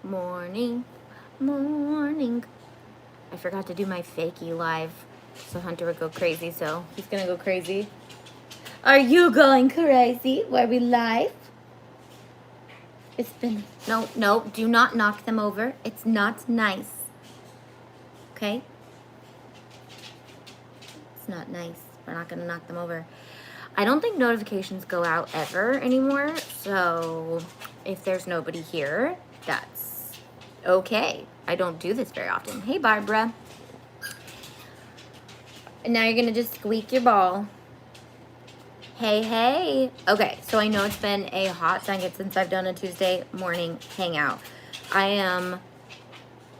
Morning, morning. I forgot to do my fakey live, so Hunter would go crazy, so he's gonna go crazy. Are you going crazy? Were we live? It's been, no, do not knock them over. It's not nice. Okay? It's not nice. We're not gonna knock them over. I don't think notifications go out ever anymore, so if there's nobody here, that's okay. I don't do this very often. Hey, Barbara. And now you're gonna just squeak your ball. Hey, hey. Okay, so I know it's been a hot second since I've done a Tuesday morning hangout. I am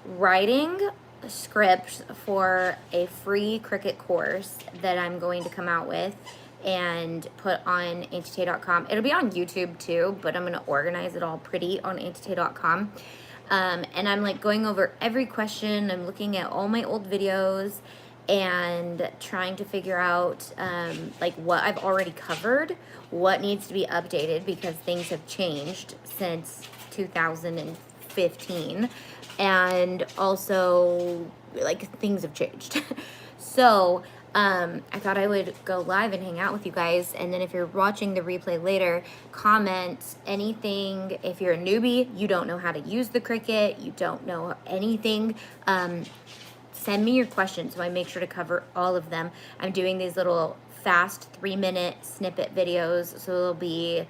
writing scripts for a free Cricut course that I'm going to come out with and put on auntie.com. It'll be on YouTube too, but I'm gonna organize it all pretty on auntie.com. And I'm like going over every question. I'm looking at all my old videos and trying to figure out like what I've already covered, what needs to be updated because things have changed since 2015, and also like things have changed. So I thought I would go live and hang out with you guys, and then if you're watching the replay later, comment anything. If you're a newbie, you don't know how to use the Cricut, you don't know anything, send me your questions so I make sure to cover all of them. I'm doing these little fast 3-minute snippet videos, so it'll be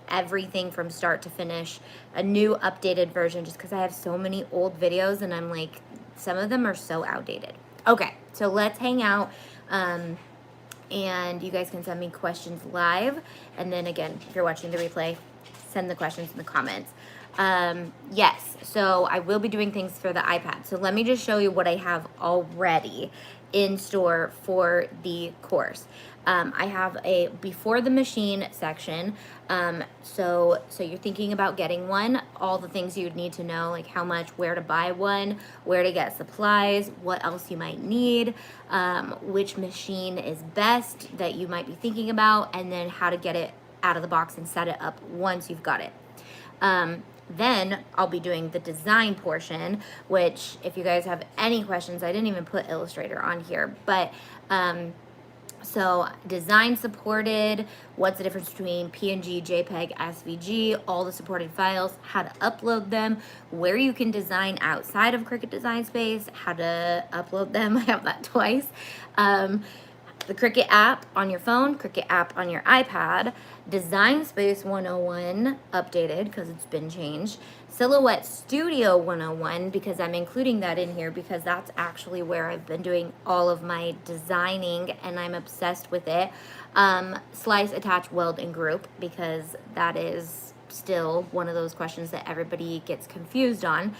everything from start to finish, a new updated version, just because I have so many old videos and I'm like, some of them are so outdated. Okay, so let's hang out, and you guys can send me questions live, and then again, if you're watching the replay, send the questions in the comments. Yes, so I will be doing things for the iPad. So let me just show you what I have already in store for the course. I have a before the machine section. So you're thinking about getting one, all the things you'd need to know, like how much, where to buy one, where to get supplies, what else you might need, which machine is best that you might be thinking about, and then how to get it out of the box and set it up once you've got it. Then I'll be doing the design portion, which if you guys have any questions, I didn't even put Illustrator on here, but so design supported, what's the difference between PNG, JPEG, SVG, all the supported files, how to upload them, where you can design outside of Cricut Design Space, how to upload them, I have that twice, the Cricut app on your phone, Cricut app on your iPad, Design Space 101 updated because it's been changed, Silhouette Studio 101 because I'm including that in here because that's actually where I've been doing all of my designing and I'm obsessed with it. Slice, attach, weld, and group because that is still one of those questions that everybody gets confused on.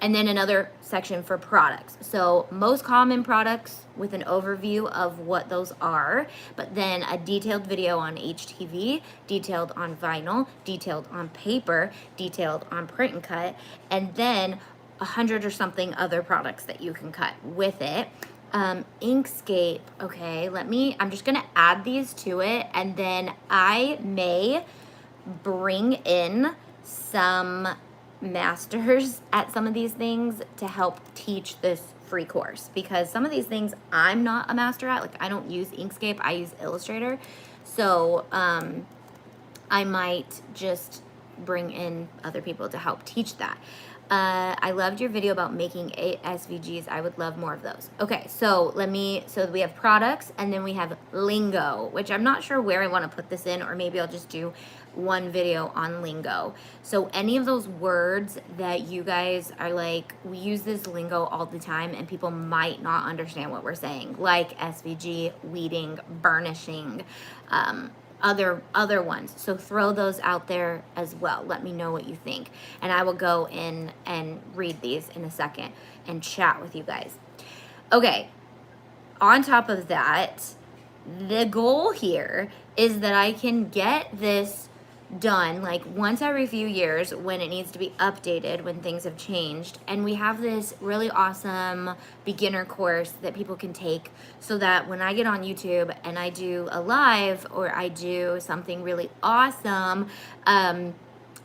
And then another section for products. So most common products with an overview of what those are, but then a detailed video on HTV, detailed on vinyl, detailed on paper, detailed on print and cut, and then 100 or something other products that you can cut with it. Inkscape, okay, I'm just gonna add these to it, and then I may bring in some masters at some of these things to help teach this free course because some of these things I'm not a master at. Like I don't use Inkscape, I use Illustrator. So I might just bring in other people to help teach that. I loved your video about making SVGs. I would love more of those. Okay, so we have products and then we have lingo, which I'm not sure where I want to put this in, or maybe I'll just do one video on lingo. So any of those words that you guys are like, we use this lingo all the time and people might not understand what we're saying, like SVG, weeding, burnishing, other ones. So throw those out there as well. Let me know what you think. And I will go in and read these in a second and chat with you guys. Okay, on top of that, the goal here is that I can get this done like once every few years when it needs to be updated, when things have changed, and we have this really awesome beginner course that people can take so that when I get on YouTube and I do a live or I do something really awesome,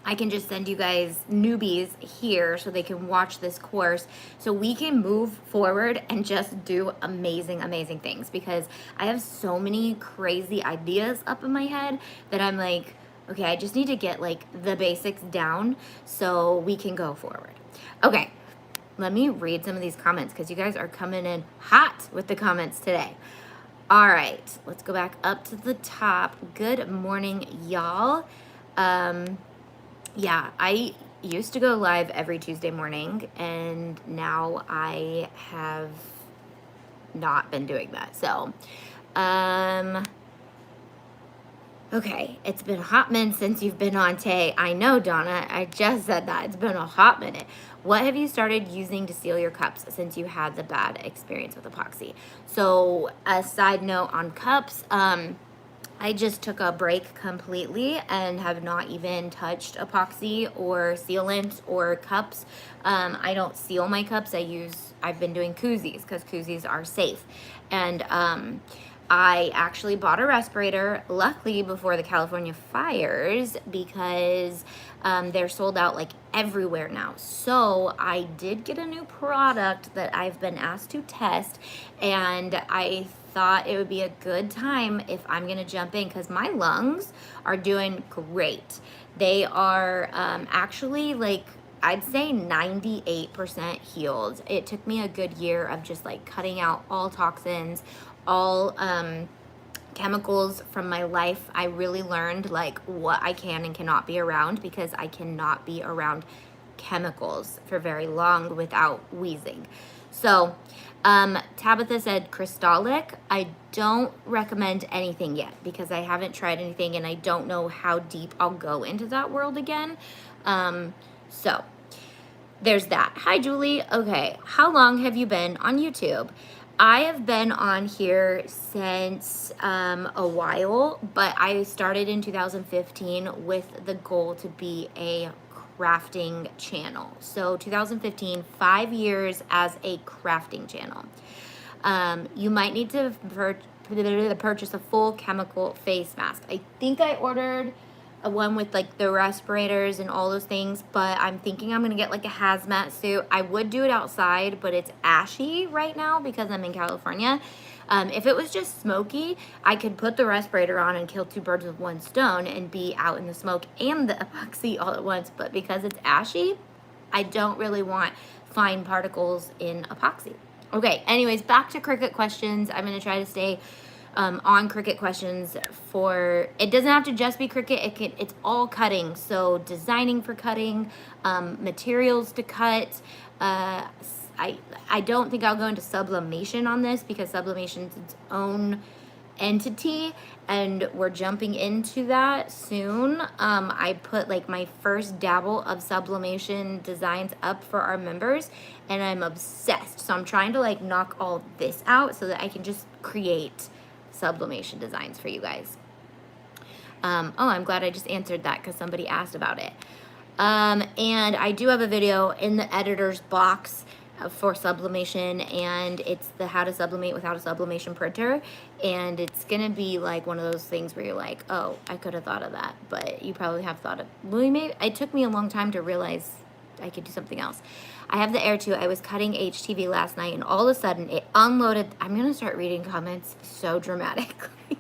I can just send you guys newbies here so they can watch this course so we can move forward and just do amazing, amazing things, because I have so many crazy ideas up in my head that I'm like, okay, I just need to get like the basics down so we can go forward. Okay, let me read some of these comments because you guys are coming in hot with the comments today. All right, let's go back up to the top. Good morning, y'all. Yeah, I used to go live every Tuesday morning, and now I have not been doing that. So, okay, it's been a hot minute since you've been on, Tay. I know, Donna, I just said that. It's been a hot minute. What have you started using to seal your cups since you had the bad experience with epoxy? So, a side note on cups, I just took a break completely and have not even touched epoxy or sealant or cups. I don't seal my cups. I've been doing koozies because koozies are safe. And I actually bought a respirator, luckily before the California fires, because they're sold out like everywhere now. So I did get a new product that I've been asked to test, and I thought it would be a good time if I'm gonna jump in, because my lungs are doing great. They are actually like, I'd say 98% healed. It took me a good year of just like cutting out all toxins, all chemicals from my life. I really learned like what I can and cannot be around, because I cannot be around chemicals for very long without wheezing. So Tabitha said crystallic. I don't recommend anything yet because I haven't tried anything and I don't know how deep I'll go into that world again. So there's that. Hi, Julie. Okay, how long have you been on YouTube? I have been on here since a while, but I started in 2015 with the goal to be a crafting channel. So 2015, 5 years as a crafting channel. You might need to purchase a full chemical face mask. I think I ordered a one with like the respirators and all those things, but I'm thinking I'm gonna get like a hazmat suit. I would do it outside, but it's ashy right now because I'm in California. If it was just smoky, I could put the respirator on and kill two birds with one stone and be out in the smoke and the epoxy all at once. But because it's ashy, I don't really want fine particles in epoxy. Okay, anyways, back to Cricut questions. I'm gonna try to stay on Cricut questions. For it doesn't have to just be Cricut, it's all cutting. So designing for cutting, materials to cut. I don't think I'll go into sublimation on this because sublimation is its own entity and we're jumping into that soon. I put like my first dabble of sublimation designs up for our members and I'm obsessed. So I'm trying to like knock all this out so that I can just create sublimation designs for you guys. Oh, I'm glad I just answered that because somebody asked about it. And I do have a video in the editor's box for sublimation, and it's the how to sublimate without a sublimation printer, and it's gonna be like one of those things where you're like, oh, I could have thought of that, but you probably have thought of, well, maybe it took me a long time to realize I could do something else. I have the Air 2. I was cutting HTV last night and all of a sudden it unloaded. I'm gonna start reading comments so dramatically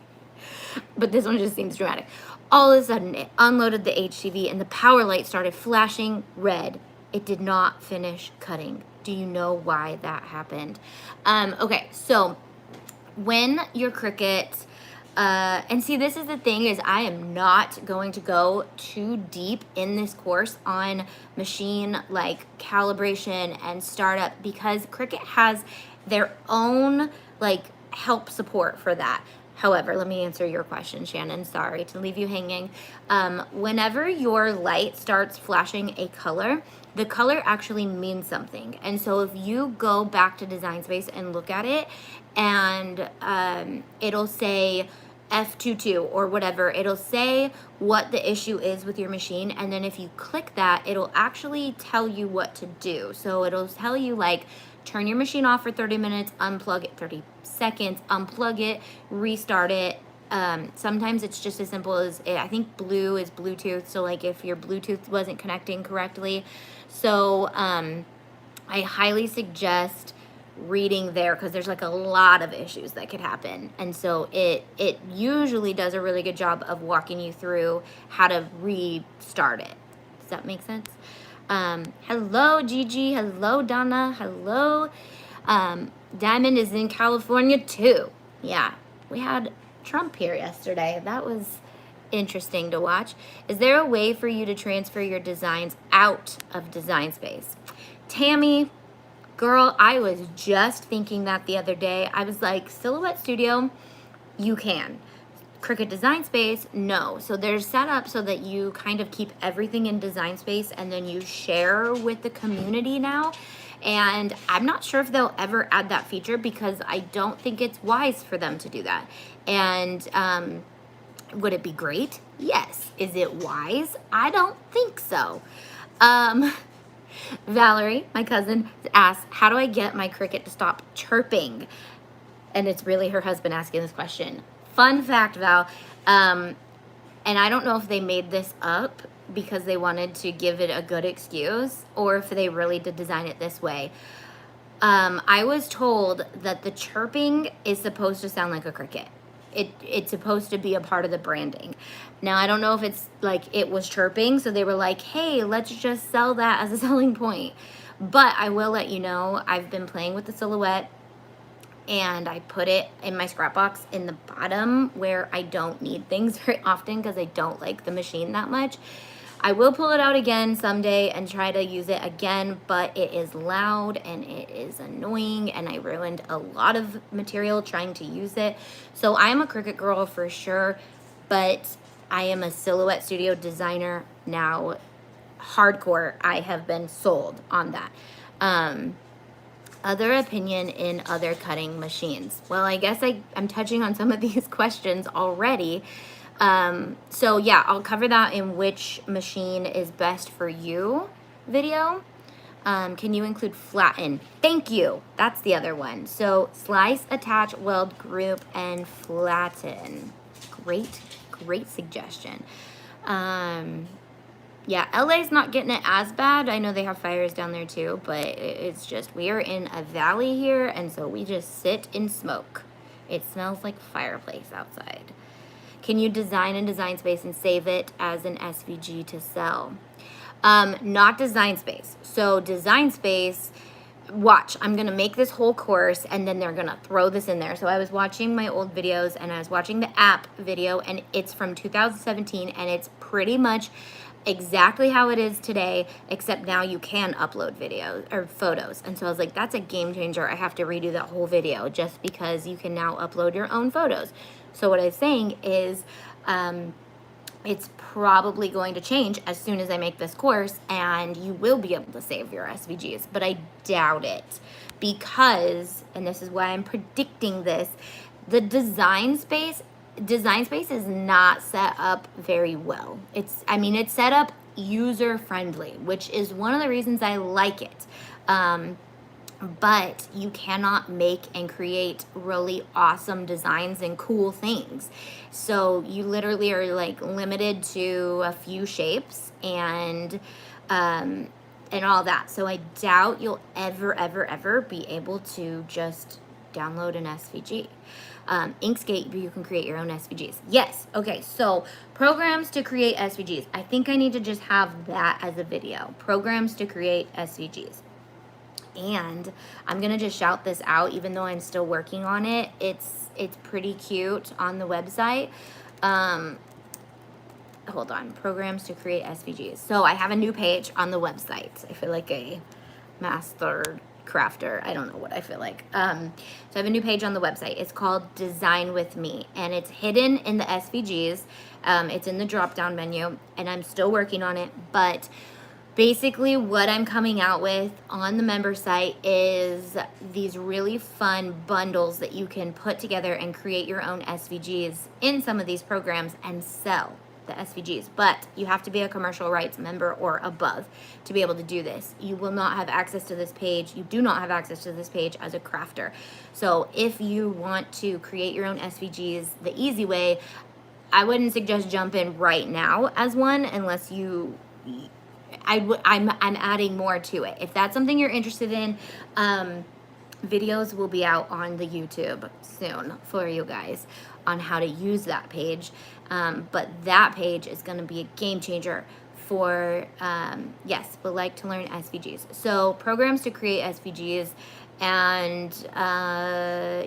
but this one just seems dramatic. All of a sudden it unloaded the HTV and the power light started flashing red. It did not finish cutting. Do you know why that happened? Okay, so when your Cricut, and see, this is the thing, is I am not going to go too deep in this course on machine like calibration and startup because Cricut has their own like help support for that. However, let me answer your question, Shannon. Sorry to leave you hanging. Whenever your light starts flashing a color, the color actually means something. And so if you go back to Design Space and look at it, and it'll say F22 or whatever, it'll say what the issue is with your machine. And then if you click that, it'll actually tell you what to do. So it'll tell you like, turn your machine off for 30 minutes, unplug it 30 seconds, unplug it, restart it, Sometimes it's just as simple as, I think blue is Bluetooth. So like if your Bluetooth wasn't connecting correctly. So I highly suggest reading there, because there's like a lot of issues that could happen. And so it usually does a really good job of walking you through how to restart it. Does that make sense? Hello, Gigi. Hello, Donna. Hello. Diamond is in California too. Yeah, we had Trump here yesterday. That was interesting to watch. Is there a way for you to transfer your designs out of Design Space? Tammy, girl, I was just thinking that the other day. I was like, Silhouette Studio, you can. Cricut Design Space, no. So they're set up so that you kind of keep everything in Design Space and then you share with the community now. And I'm not sure if they'll ever add that feature, because I don't think it's wise for them to do that. And would it be great? Yes. Is it wise? I don't think so. Valerie, my cousin, asked, how do I get my Cricut to stop chirping? And it's really her husband asking this question. Fun fact, Val, and I don't know if they made this up because they wanted to give it a good excuse, or if they really did design it this way. I was told that the chirping is supposed to sound like a cricket. It's supposed to be a part of the branding. Now, I don't know if it's like it was chirping, so they were like, hey, let's just sell that as a selling point. But I will let you know, I've been playing with the Silhouette, and I put it in my scrap box in the bottom where I don't need things very often because I don't like the machine that much. I will pull it out again someday and try to use it again, but it is loud and it is annoying, and I ruined a lot of material trying to use it. So I am a Cricut girl for sure, but I am a Silhouette Studio designer now. Hardcore, I have been sold on that. Other opinion in other cutting machines. Well, I guess I'm touching on some of these questions already. So yeah, I'll cover that in which machine is best for you video. Can you include flatten? Thank you. That's the other one. So slice, attach, weld, group, and flatten. Great suggestion. Yeah, LA's not getting it as bad. I know they have fires down there too, but it's just, we are in a valley here, and so we just sit in smoke. It smells like fireplace outside. Can you design in Design Space and save it as an SVG to sell? Not Design Space. So Design Space, watch, I'm gonna make this whole course and then they're gonna throw this in there. So I was watching my old videos and I was watching the app video, and it's from 2017, and it's pretty much exactly how it is today, except now you can upload videos or photos. And so I was like, that's a game changer. I have to redo that whole video just because you can now upload your own photos. So what I was saying is, it's probably going to change as soon as I make this course, and you will be able to save your SVGs, but I doubt it because, and this is why I'm predicting this, the Design Space is not set up very well. It's set up user-friendly, which is one of the reasons I like it. But you cannot make and create really awesome designs and cool things. So you literally are like limited to a few shapes and all that. So I doubt you'll ever be able to just download an SVG. Inkscape, you can create your own SVGs. Yes. Okay. So programs to create SVGs. I think I need to just have that as a video. Programs to create SVGs. And I'm going to just shout this out, even though I'm still working on it. It's pretty cute on the website. Hold on. Programs to create SVGs. So I have a new page on the website. I feel like a master crafter. I don't know what I feel like. So I have a new page on the website. It's called Design With Me, and it's hidden in the SVGs. It's in the drop-down menu, and I'm still working on it, but basically what I'm coming out with on the member site is these really fun bundles that you can put together and create your own SVGs in some of these programs and sell. the SVGs, but you have to be a commercial rights member or above to be able to do this. You will not have access to this page. You do not have access to this page as a crafter. So if you want to create your own SVGs the easy way, I wouldn't suggest jump in right now as one unless you, I'm adding more to it. If that's something you're interested in, videos will be out on the YouTube soon for you guys on how to use that page. But that page is going to be a game changer for, yes, would like to learn SVGs. So programs to create SVGs. And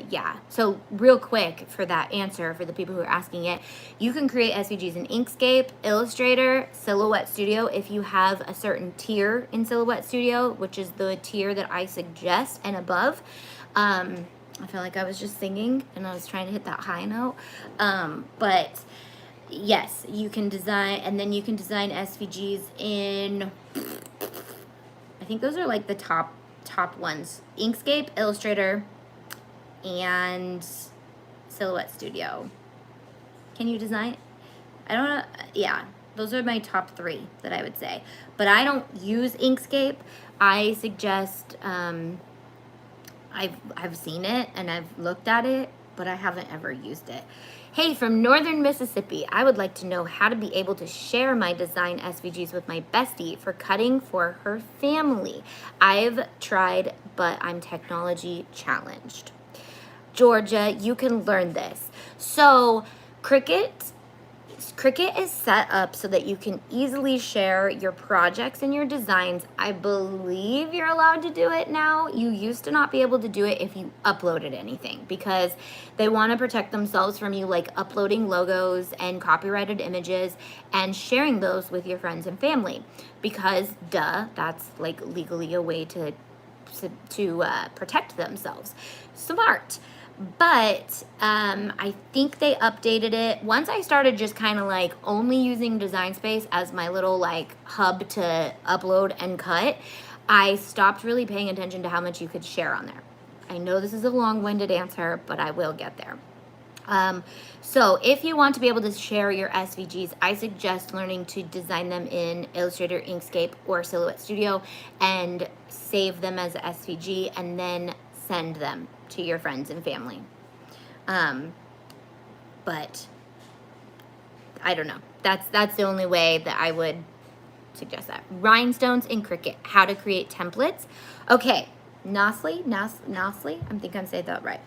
yeah, so real quick for that answer, for the people who are asking it, you can create SVGs in Inkscape, Illustrator, Silhouette Studio if you have a certain tier in Silhouette Studio, which is the tier that I suggest and above. I feel like I was just singing and I was trying to hit that high note. But yes, you can design, and then you can design SVGs in, I think those are like the top ones: Inkscape, Illustrator, and Silhouette Studio. Can you design? I don't know. Yeah, those are my top 3 that I would say. But I don't use Inkscape. I suggest, I've seen it and I've looked at it, but I haven't ever used it. Hey, from Northern Mississippi, I would like to know how to be able to share my design SVGs with my bestie for cutting for her family. I've tried, but I'm technology challenged. Georgia, you can learn this. So Cricut is set up so that you can easily share your projects and your designs. I believe you're allowed to do it now. You used to not be able to do it if you uploaded anything, because they want to protect themselves from you like uploading logos and copyrighted images and sharing those with your friends and family, because duh, that's like legally a way to protect themselves. Smart. But I think they updated it. Once I started just kind of like only using Design Space as my little like hub to upload and cut, I stopped really paying attention to how much you could share on there. I know this is a long-winded answer, but I will get there. So if you want to be able to share your SVGs, I suggest learning to design them in Illustrator, Inkscape, or Silhouette Studio and save them as a SVG and then send them to your friends and family. But I don't know. That's the only way that I would suggest that. Rhinestones in Cricut, how to create templates. Okay, Nasli, I think I'm saying that right.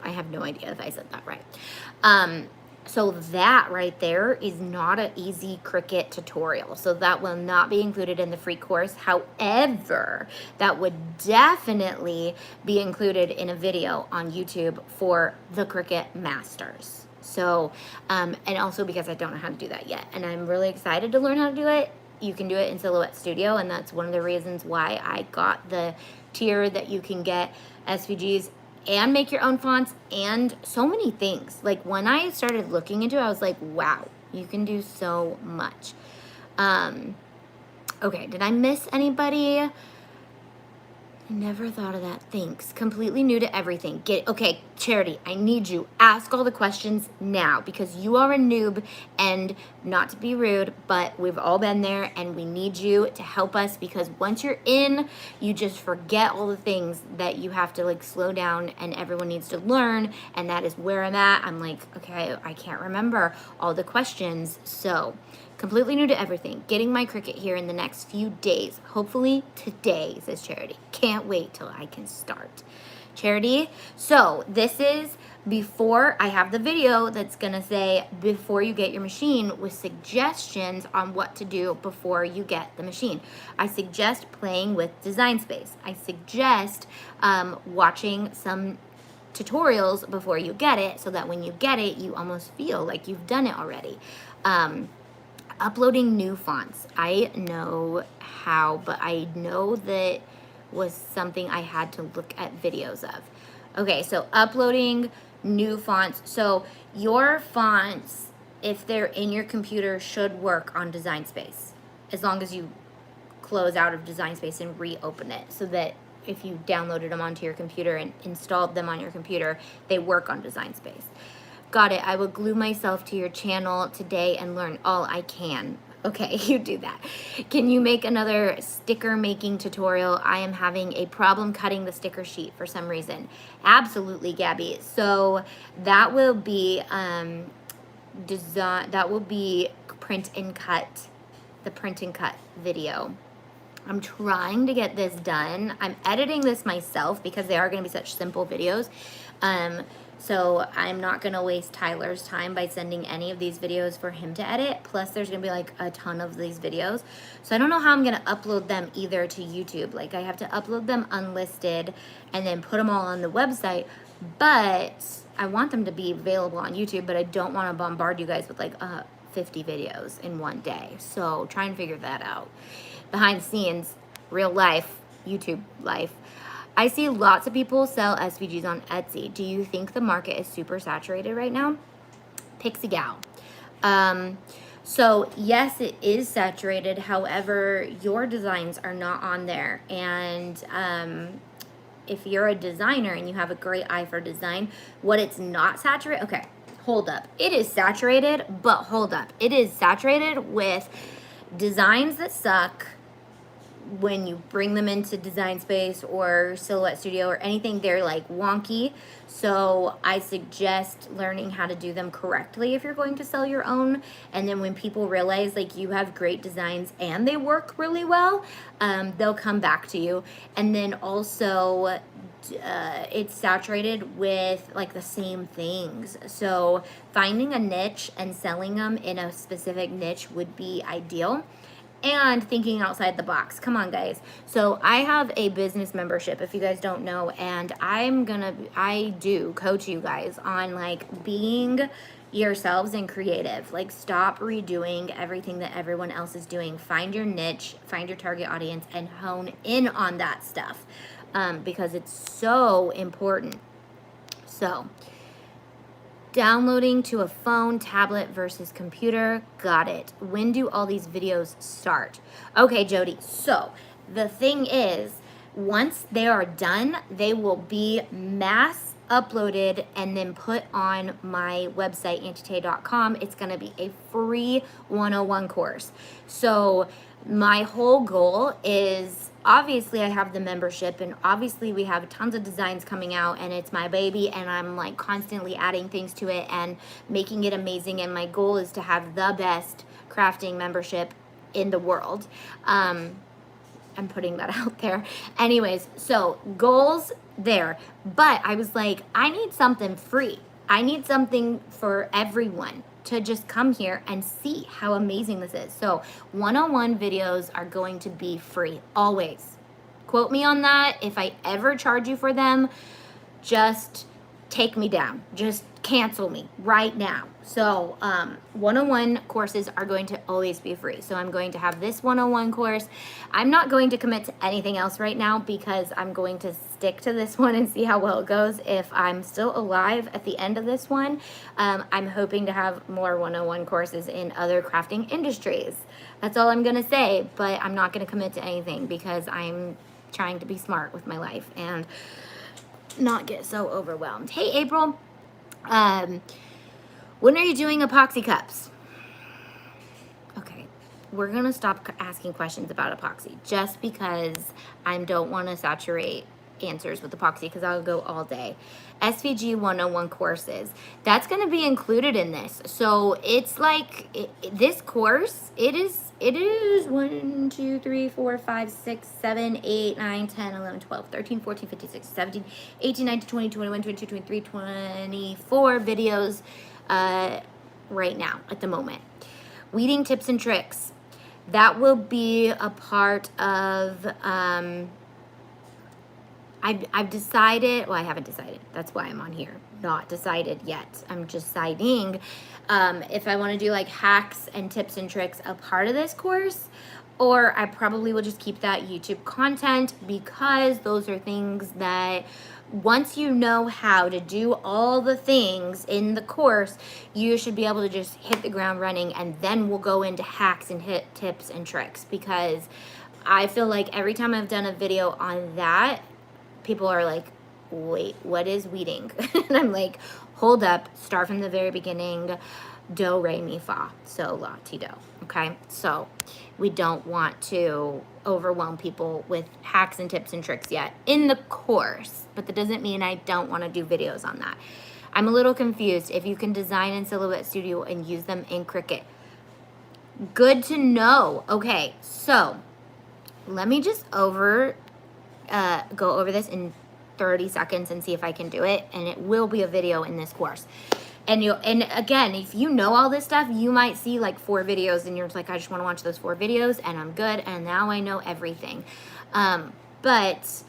I have no idea if I said that right. So that right there is not an easy Cricut tutorial. So that will not be included in the free course. However, that would definitely be included in a video on YouTube for the Cricut Masters. So, and also because I don't know how to do that yet. And I'm really excited to learn how to do it. You can do it in Silhouette Studio, and that's one of the reasons why I got the tier that you can get SVGs and make your own fonts and so many things. Like when I started looking into it, I was like, wow, you can do so much. Okay, did I miss anybody? I never thought of that. Thanks. Completely new to everything. Okay, Charity, I need you. Ask all the questions now because you are a noob, and not to be rude, but we've all been there and we need you to help us, because once you're in, you just forget all the things that you have to like slow down and everyone needs to learn, and that is where I'm at. I'm like, okay, I can't remember all the questions. So completely new to everything. Getting my Cricut here in the next few days. Hopefully today, says Charity. Can't wait till I can start. Charity, so this is before I have the video that's gonna say before you get your machine with suggestions on what to do before you get the machine. I suggest playing with Design Space. I suggest watching some tutorials before you get it, so that when you get it, you almost feel like you've done it already. Uploading new fonts. I know how, but I know that was something I had to look at videos of. Okay, so uploading new fonts. So your fonts, if they're in your computer, should work on Design Space, as long as you close out of Design Space and reopen it, so that if you downloaded them onto your computer and installed them on your computer, they work on Design Space. Got it. I will glue myself to your channel today and learn all I can. Okay, you do that. Can you make another sticker making tutorial? I am having a problem cutting the sticker sheet for some reason. Absolutely, Gabby. So that will be print and cut, the print and cut video. I'm trying to get this done. I'm editing this myself because they are going to be such simple videos. So I'm not going to waste Tyler's time by sending any of these videos for him to edit. Plus there's going to be like a ton of these videos. So I don't know how I'm going to upload them either to YouTube. Like I have to upload them unlisted and then put them all on the website. But I want them to be available on YouTube, but I don't want to bombard you guys with like 50 videos in one day. So try and figure that out. Behind the scenes, real life, YouTube life. I see lots of people sell SVGs on Etsy. Do you think the market is super saturated right now? Pixie gal. So yes, it is saturated. However, your designs are not on there. And if you're a designer and you have a great eye for design, what it's not saturated, okay, hold up. It is saturated, but hold up. It is saturated with designs that suck. When you bring them into Design Space or Silhouette Studio or anything, they're like wonky. So I suggest learning how to do them correctly if you're going to sell your own. And then when people realize like you have great designs and they work really well, they'll come back to you. And then also it's saturated with like the same things. So finding a niche and selling them in a specific niche would be ideal. And thinking outside the box. Come on, guys. So I have a business membership, if you guys don't know, and I do coach you guys on like being yourselves and creative. Like stop redoing everything that everyone else is doing. Find your niche, find your target audience, and hone in on that stuff because it's so important. So downloading to a phone, tablet versus computer. Got it. When do all these videos start? Okay, Jody. So the thing is, once they are done, they will be mass uploaded and then put on my website, auntietay.com. It's going to be a free 101 course. So my whole goal is, obviously I have the membership and obviously we have tons of designs coming out and it's my baby and I'm like constantly adding things to it and making it amazing, and my goal is to have the best crafting membership in the world. I'm putting that out there. Anyways, so goals there. But I was like, I need something free. I need something for everyone to just come here and see how amazing this is. So 101 videos are going to be free, always. Quote me on that. If I ever charge you for them, just take me down. Just cancel me right now. So 101 courses are going to always be free. So I'm going to have this 101 course. I'm not going to commit to anything else right now because I'm going to stick to this one and see how well it goes. If I'm still alive at the end of this one, I'm hoping to have more 101 courses in other crafting industries. That's all I'm going to say, but I'm not going to commit to anything because I'm trying to be smart with my life and not get so overwhelmed. Hey, April. When are you doing epoxy cups? Okay, we're gonna stop asking questions about epoxy just because I don't want to saturate answers with epoxy because I'll go all day. SVG 101 courses, that's going to be included in this. So it's like this course, it is 1, 2, 3, 4, 5, 6, 7, 8, 9, 10, 11, 12, 13, 14, 15, 16, 17, 18, 19, 20, 21, 22, 23, 24 videos right now at the moment. Weeding tips and tricks, that will be a part of I've decided, well, I haven't decided. That's why I'm on here. Not decided yet. I'm deciding if I want to do like hacks and tips and tricks a part of this course, or I probably will just keep that YouTube content because those are things that once you know how to do all the things in the course, you should be able to just hit the ground running, and then we'll go into hacks and hit tips and tricks because I feel like every time I've done a video on that, people are like, wait, what is weeding? And I'm like, hold up, start from the very beginning, do, re, mi, fa, so, la, ti, do, okay? So we don't want to overwhelm people with hacks and tips and tricks yet in the course, but that doesn't mean I don't want to do videos on that. I'm a little confused if you can design in Silhouette Studio and use them in Cricut. Good to know. Okay, so let me just go over this in 30 seconds and see if I can do it, and it will be a video in this course. And again, if you know all this stuff, you might see like 4 videos and you're just like, I just want to watch those 4 videos and I'm good, and now I know everything. But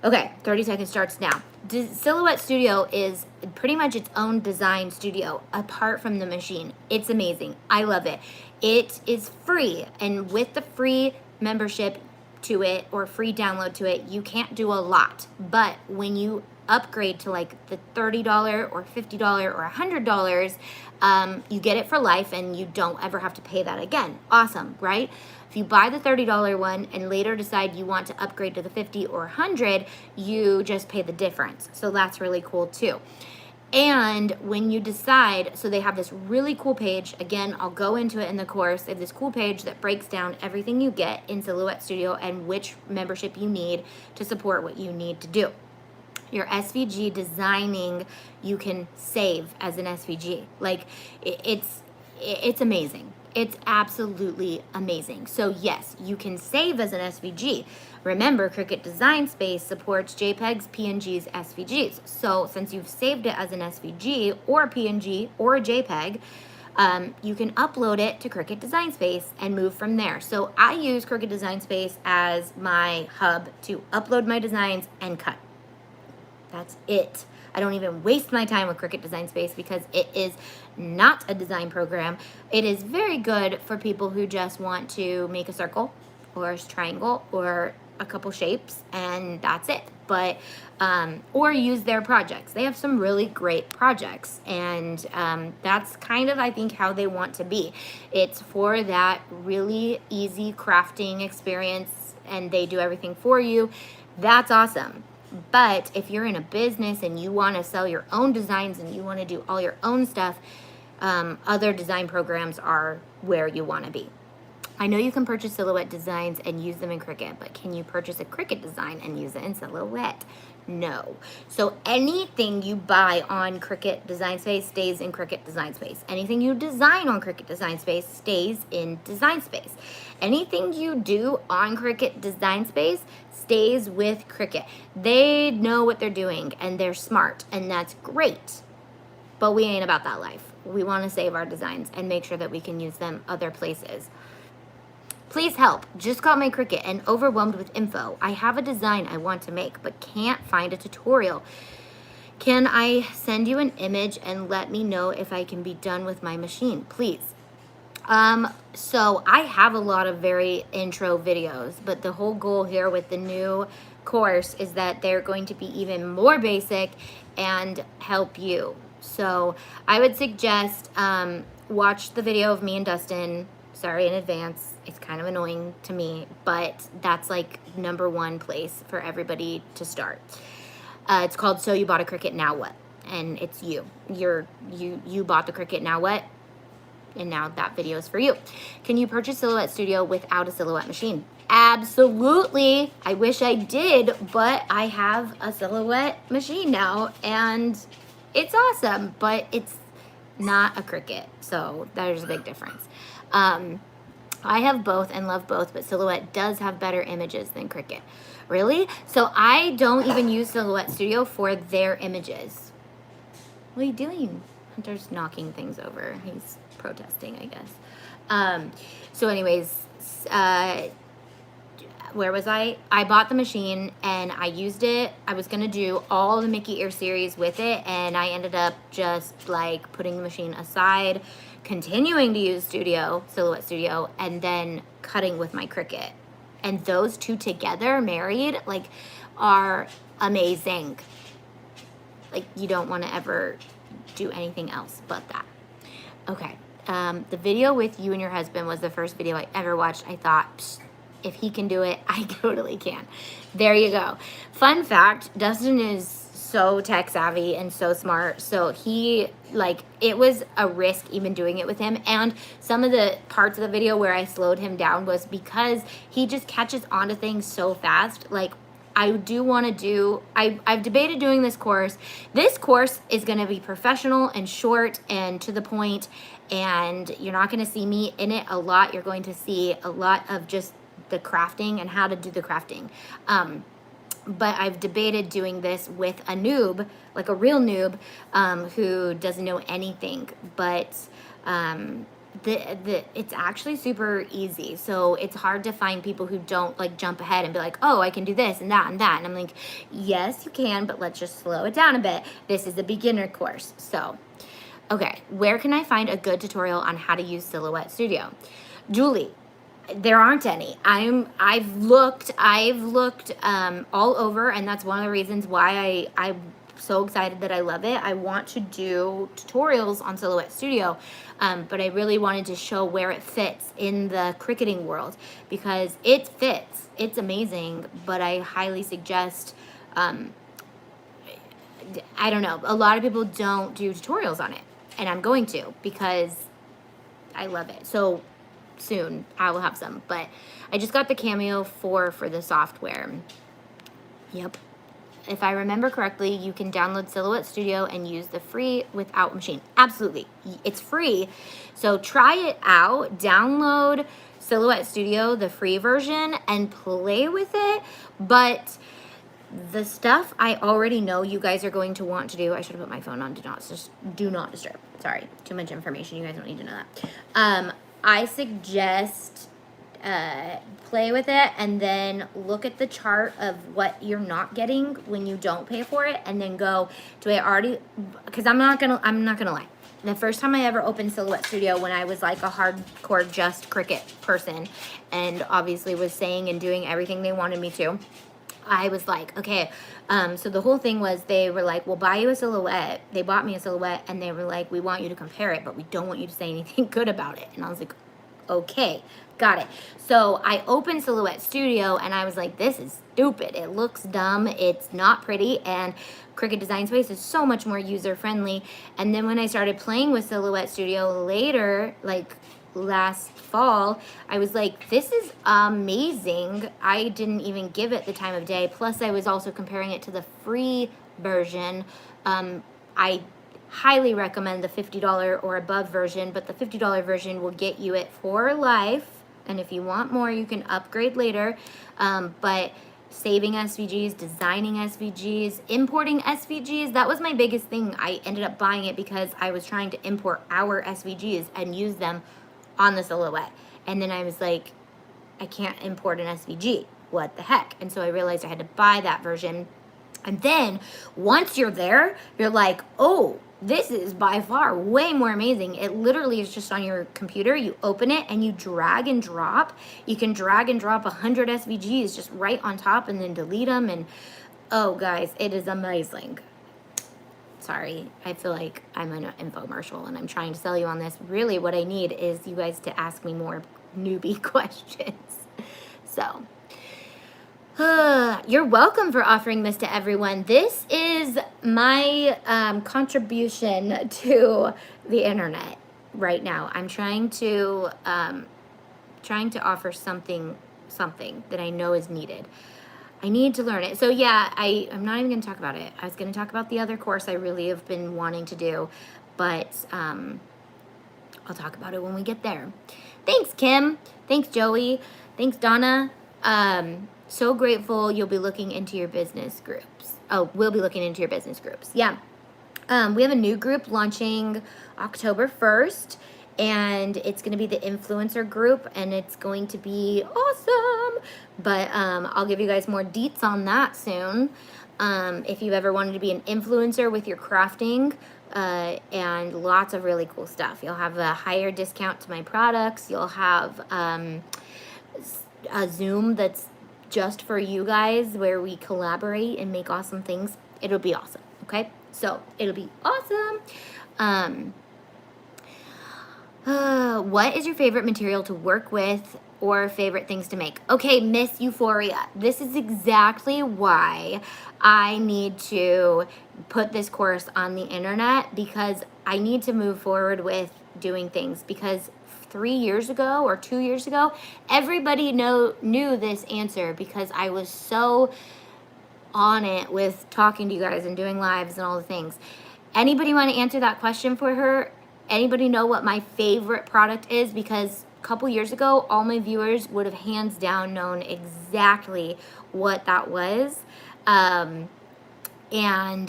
okay, 30 seconds starts now. Silhouette Studio is pretty much its own design studio apart from the machine. It's amazing. I love it. It is free, and with the free membership to it or free download to it, you can't do a lot. But when you upgrade to like the $30 or $50 or $100, you get it for life and you don't ever have to pay that again. Awesome, right? If you buy the $30 one and later decide you want to upgrade to the $50 or $100, you just pay the difference. So that's really cool too. And when you decide, so they have this really cool page. Again, I'll go into it in the course. They have this cool page that breaks down everything you get in Silhouette Studio and which membership you need to support what you need to do. Your SVG designing, you can save as an SVG. Like, it's amazing. It's absolutely amazing. So yes, you can save as an SVG. Remember, Cricut Design Space supports JPEGs, PNGs, SVGs. So since you've saved it as an SVG or a PNG or a JPEG, you can upload it to Cricut Design Space and move from there. So I use Cricut Design Space as my hub to upload my designs and cut. That's it. I don't even waste my time with Cricut Design Space because it is not a design program. It is very good for people who just want to make a circle or a triangle or a couple shapes, and that's it. But or use their projects. They have some really great projects, and that's kind of, I think, how they want to be. It's for that really easy crafting experience, and they do everything for you. That's awesome. But if you're in a business and you want to sell your own designs and you want to do all your own stuff, other design programs are where you want to be. I know you can purchase Silhouette designs and use them in Cricut, but can you purchase a Cricut design and use it in Silhouette? No. So anything you buy on Cricut Design Space stays in Cricut Design Space. Anything you design on Cricut Design Space stays in Design Space. Anything you do on Cricut Design Space stays with Cricut. They know what they're doing and they're smart, and that's great. But we ain't about that life. We want to save our designs and make sure that we can use them other places. Please help. Just got my Cricut and overwhelmed with info. I have a design I want to make but can't find a tutorial. Can I send you an image and let me know if I can be done with my machine, please? So I have a lot of very intro videos, but the whole goal here with the new course is that they're going to be even more basic and help you. So I would suggest watch the video of me and Dustin. Sorry in advance, it's kind of annoying to me, but that's like #1 place for everybody to start. It's called So You Bought a Cricut, Now What? And it's you bought the Cricut, now what? And now that video is for you. Can you purchase Silhouette Studio without a Silhouette machine? Absolutely. I wish I did, but I have a Silhouette machine now and it's awesome, but it's not a Cricut. So there's a big difference. I have both and love both, but Silhouette does have better images than Cricut. Really? So I don't even use Silhouette Studio for their images. What are you doing? Hunter's knocking things over. He's protesting, I guess. So anyways, where was I? I bought the machine and I used it. I was gonna do all the Mickey Ear series with it, and I ended up just like putting the machine aside, continuing to use Silhouette Studio, and then cutting with my Cricut. And those two together, married, like, are amazing. Like, you don't want to ever do anything else but that. Okay. The video with you and your husband was the first video I ever watched. I thought, psst, if he can do it, I totally can. There you go. Fun fact, Dustin is so tech savvy and so smart. So he, like, it was a risk even doing it with him. And some of the parts of the video where I slowed him down was because he just catches onto things so fast. Like, I do want to do, I've debated doing this course. This course is going to be professional and short and to the point, and you're not going to see me in it a lot. You're going to see a lot of just the crafting and how to do the crafting. But I've debated doing this with a noob, like a real noob, who doesn't know anything. But it's actually super easy. So it's hard to find people who don't like jump ahead and be like, oh, I can do this and that and that. And I'm like, yes, you can, but let's just slow it down a bit. This is a beginner course. So, okay, where can I find a good tutorial on how to use Silhouette Studio? Julie, there aren't any. I've looked all over, and that's one of the reasons why I'm so excited that I love it. I want to do tutorials on Silhouette Studio, but I really wanted to show where it fits in the cricketing world, because it fits. It's amazing, but I highly suggest, I don't know, a lot of people don't do tutorials on it, and I'm going to, because I love it. So soon I will have some, but I just got the Cameo 4 for the software. Yep. If I remember correctly, you can download Silhouette Studio and use the free without machine. Absolutely. It's free. So try it out. Download Silhouette Studio, the free version, and play with it. But the stuff I already know you guys are going to want to do. I should have put my phone on do not disturb. Sorry, too much information. You guys don't need to know that. I suggest play with it and then look at the chart of what you're not getting when you don't pay for it, and then go, do I already, because I'm not gonna lie. The first time I ever opened Silhouette Studio, when I was like a hardcore just Cricut person and obviously was saying and doing everything they wanted me to, I was like, okay, so the whole thing was they were like, we'll buy you a Silhouette. They bought me a Silhouette, and they were like, we want you to compare it, but we don't want you to say anything good about it. And I was like, okay, got it. So I opened Silhouette Studio, and I was like, this is stupid. It looks dumb. It's not pretty, and Cricut Design Space is so much more user-friendly. And then when I started playing with Silhouette Studio later, like last fall, I was like, this is amazing. I didn't even give it the time of day. Plus, I was also comparing it to the free version. I highly recommend the $50 or above version, but the $50 version will get you it for life. And if you want more, you can upgrade later. But saving SVGs, designing SVGs, importing SVGs, that was my biggest thing. I ended up buying it because I was trying to import our SVGs and use them on the Silhouette. And then I was like, I can't import an SVG. What the heck? And so I realized I had to buy that version. And then once you're there, you're like, oh, this is by far way more amazing. It literally is just on your computer. You open it and you drag and drop. You can drag and drop 100 SVGs just right on top and then delete them. And oh, guys, it is amazing. Sorry, I feel like I'm an infomercial and I'm trying to sell you on this. Really, what I need is you guys to ask me more newbie questions. So, you're welcome for offering this to everyone. This is my contribution to the internet right now. I'm trying to offer something that I know is needed. I need to learn it. So yeah, I'm not even going to talk about it. I was going to talk about the other course I really have been wanting to do, but I'll talk about it when we get there. Thanks, Kim. Thanks, Joey. Thanks, Donna. So grateful you'll be looking into your business groups. Oh, we'll be looking into your business groups. Yeah. We have a new group launching October 1st. And it's going to be the influencer group, and it's going to be awesome. But I'll give you guys more deets on that soon. If you've ever wanted to be an influencer with your crafting, and lots of really cool stuff. You'll have a higher discount to my products. You'll have a Zoom that's just for you guys where we collaborate and make awesome things. It'll be awesome, okay? So it'll be awesome. What is your favorite material to work with or favorite things to make? Okay, Miss Euphoria. This is exactly why I need to put this course on the internet, because I need to move forward with doing things, because 3 years ago or 2 years ago, everybody knew this answer because I was so on it with talking to you guys and doing lives and all the things. Anybody want to answer that question for her? Anybody know what my favorite product is? Because a couple years ago, all my viewers would have hands down known exactly what that was. And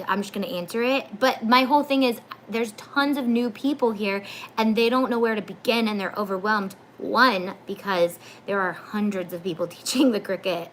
I'm just going to answer it. But my whole thing is, there's tons of new people here and they don't know where to begin and they're overwhelmed. One, because there are hundreds of people teaching the Cricut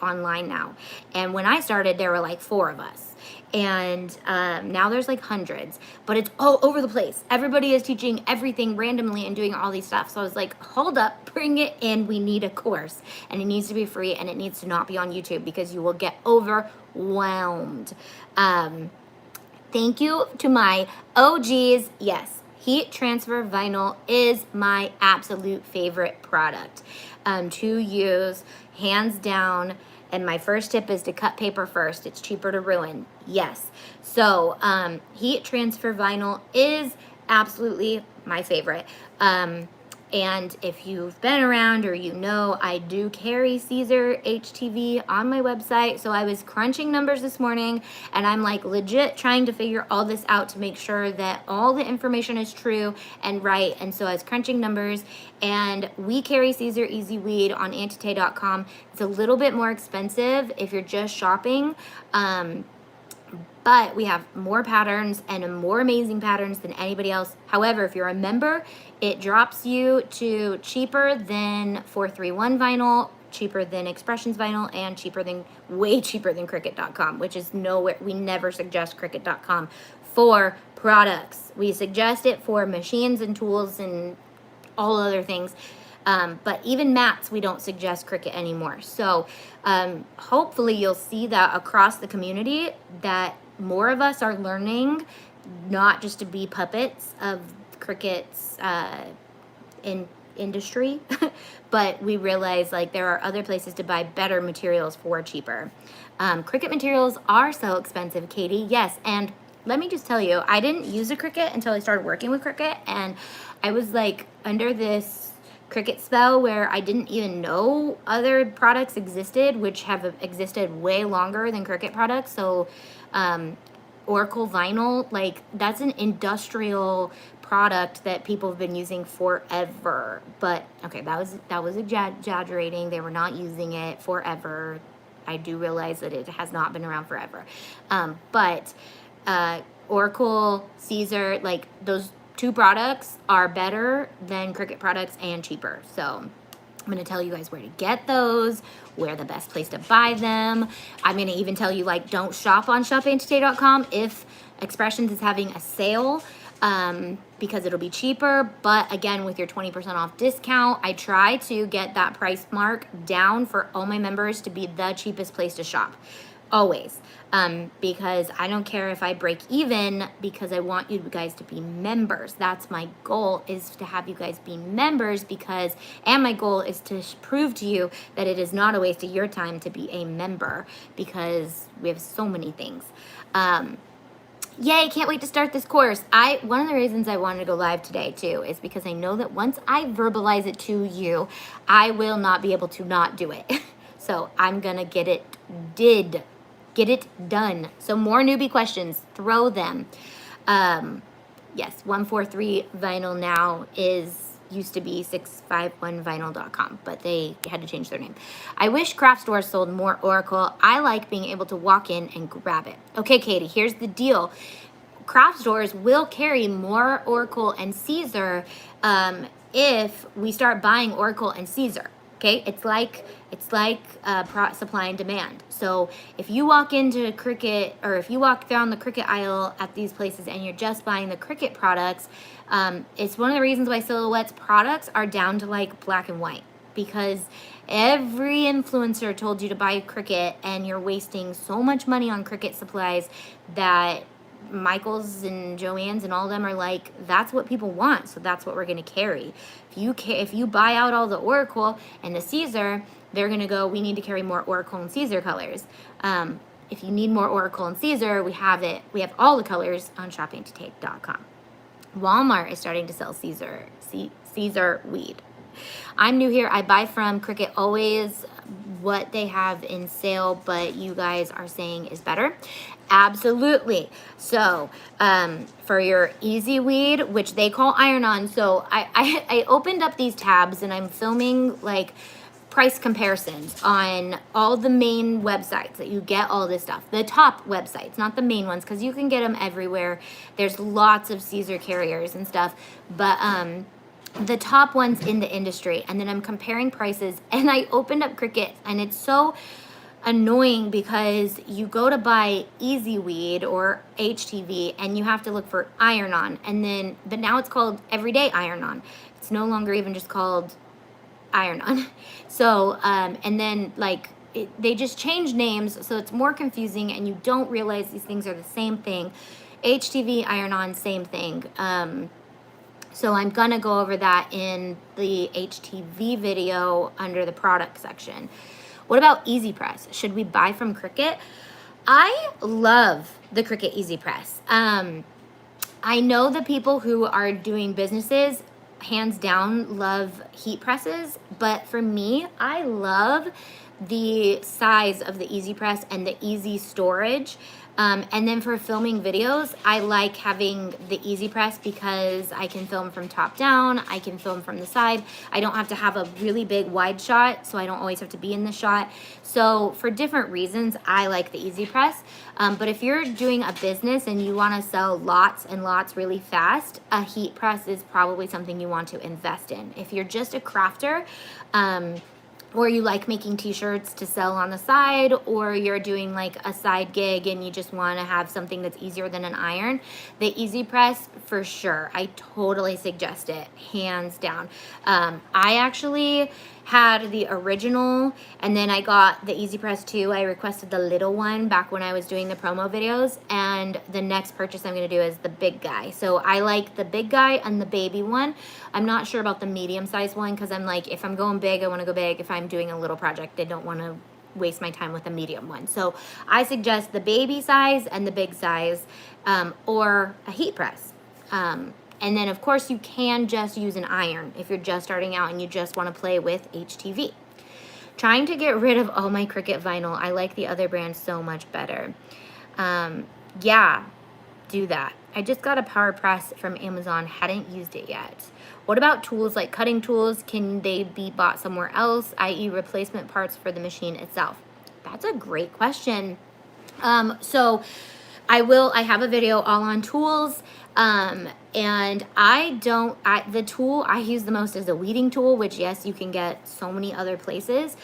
online now. And when I started, there were like 4 of us. And now there's like hundreds, but it's all over the place. Everybody is teaching everything randomly and doing all these stuff. So I was like, hold up, bring it in. We need a course and it needs to be free and it needs to not be on YouTube because you will get overwhelmed. Thank you to my OGs. Yes, heat transfer vinyl is my absolute favorite product to use, hands down. And my first tip is to cut paper first. It's cheaper to ruin. Yes. So heat transfer vinyl is absolutely my favorite. And if you've been around or you know, I do carry Caesar HTV on my website. So I was crunching numbers this morning and I'm like legit trying to figure all this out to make sure that all the information is true and right. And so I was crunching numbers and we carry Caesar Easy Weed on antite.com. It's a little bit more expensive if you're just shopping. But we have more patterns and more amazing patterns than anybody else. However, if you're a member, it drops you to cheaper than 431 vinyl, cheaper than Expressions vinyl, and way cheaper than Cricut.com, which is nowhere. We never suggest Cricut.com for products. We suggest it for machines and tools and all other things. But even mats, we don't suggest Cricut anymore. So hopefully you'll see that across the community that more of us are learning not just to be puppets of Cricut's industry, but we realize like there are other places to buy better materials for cheaper. Cricut materials are so expensive, Katie. Yes, and let me just tell you, I didn't use a Cricut until I started working with Cricut, and I was like under this Cricut spell where I didn't even know other products existed, which have existed way longer than Cricut products. So Oracle vinyl, like that's an industrial product that people have been using forever. But okay, that was exaggerating. They were not using it forever. I do realize that it has not been around forever. But Oracle, Caesar, like those 2 products are better than Cricut products and cheaper. So I'm going to tell you guys where to get those, where the best place to buy them. I'm going to even tell you, like, don't shop on shopantite.com if Expressions is having a sale, because it'll be cheaper. But again, with your 20% off discount, I try to get that price mark down for all my members to be the cheapest place to shop. Always. Because I don't care if I break even, because I want you guys to be members. That's my goal, is to have you guys be members, and my goal is to prove to you that it is not a waste of your time to be a member, because we have so many things. Yay, can't wait to start this course. One of the reasons I wanted to go live today too is because I know that once I verbalize it to you, I will not be able to not do it. So I'm gonna get it done. So more newbie questions, throw them. Yes, 143 Vinyl now used to be 651vinyl.com, but they had to change their name. I wish craft stores sold more Oracle. I like being able to walk in and grab it. Okay, Katie, here's the deal. Craft stores will carry more Oracle and Caesar if we start buying Oracle and Caesar. Okay, it's like supply and demand. So if you walk into Cricut, or if you walk down the Cricut aisle at these places and you're just buying the Cricut products, it's one of the reasons why Silhouette's products are down to like black and white, because every influencer told you to buy Cricut and you're wasting so much money on Cricut supplies that Michael's and Joann's and all of them are like, that's what people want, so that's what we're going to carry. If you buy out all the Oracle and the Caesar, they're going to go, we need to carry more Oracle and Caesar colors. If you need more Oracle and Caesar, we have it. We have all the colors on shoppingtotape.com. Walmart is starting to sell Caesar weed. I'm new here. I buy from Cricut always. What they have in sale, but you guys are saying is better. Absolutely. So for your easy weed, which they call iron-on, so I opened up these tabs and I'm filming like price comparisons on all the main websites that you get all this stuff. The top websites, not the main ones, because you can get them everywhere. There's lots of Caesar carriers and stuff, but the top ones in the industry, and then I'm comparing prices, and I opened up Cricut, and it's so annoying because you go to buy Easy Weed or HTV and you have to look for iron-on, and then but now it's called everyday iron-on. It's no longer even just called iron-on. So and then like they just change names, so it's more confusing and you don't realize these things are the same thing. HTV, iron-on, same thing. So I'm gonna go over that in the HTV video under the product section. What about Easy Press? Should we buy from Cricut? I love the Cricut Easy Press. I know the people who are doing businesses, hands down, love heat presses, but for me, I love the size of the Easy Press and the easy storage. And then for filming videos, I like having the Easy Press because I can film from top down, I can film from the side. I don't have to have a really big wide shot, so I don't always have to be in the shot. So for different reasons, I like the Easy Press. But if you're doing a business and you want to sell lots and lots really fast, a heat press is probably something you want to invest in. If you're just a crafter, or you like making t-shirts to sell on the side, or you're doing like a side gig and you just want to have something that's easier than an iron, the Easy Press for sure. I totally suggest it, hands down. I actually had the original, and then I got the Easy Press 2. I requested the little one back when I was doing the promo videos, and the next purchase I'm going to do is the big guy. So I like the big guy and the baby one. I'm not sure about the medium-sized one because I'm like, if I'm going big, I want to go big. If I'm doing a little project, I don't want to waste my time with a medium one. So I suggest the baby size and the big size, or a heat press. And then, of course, you can just use an iron if you're just starting out and you just want to play with HTV. Trying to get rid of all my Cricut vinyl. I like the other brand so much better. Yeah, do that. I just got a power press from Amazon. Hadn't used it yet. What about tools like cutting tools? Can they be bought somewhere else, i.e. replacement parts for the machine itself? That's a great question. So I have a video all on tools. And the tool I use the most is a weeding tool, which yes, you can get so many other places,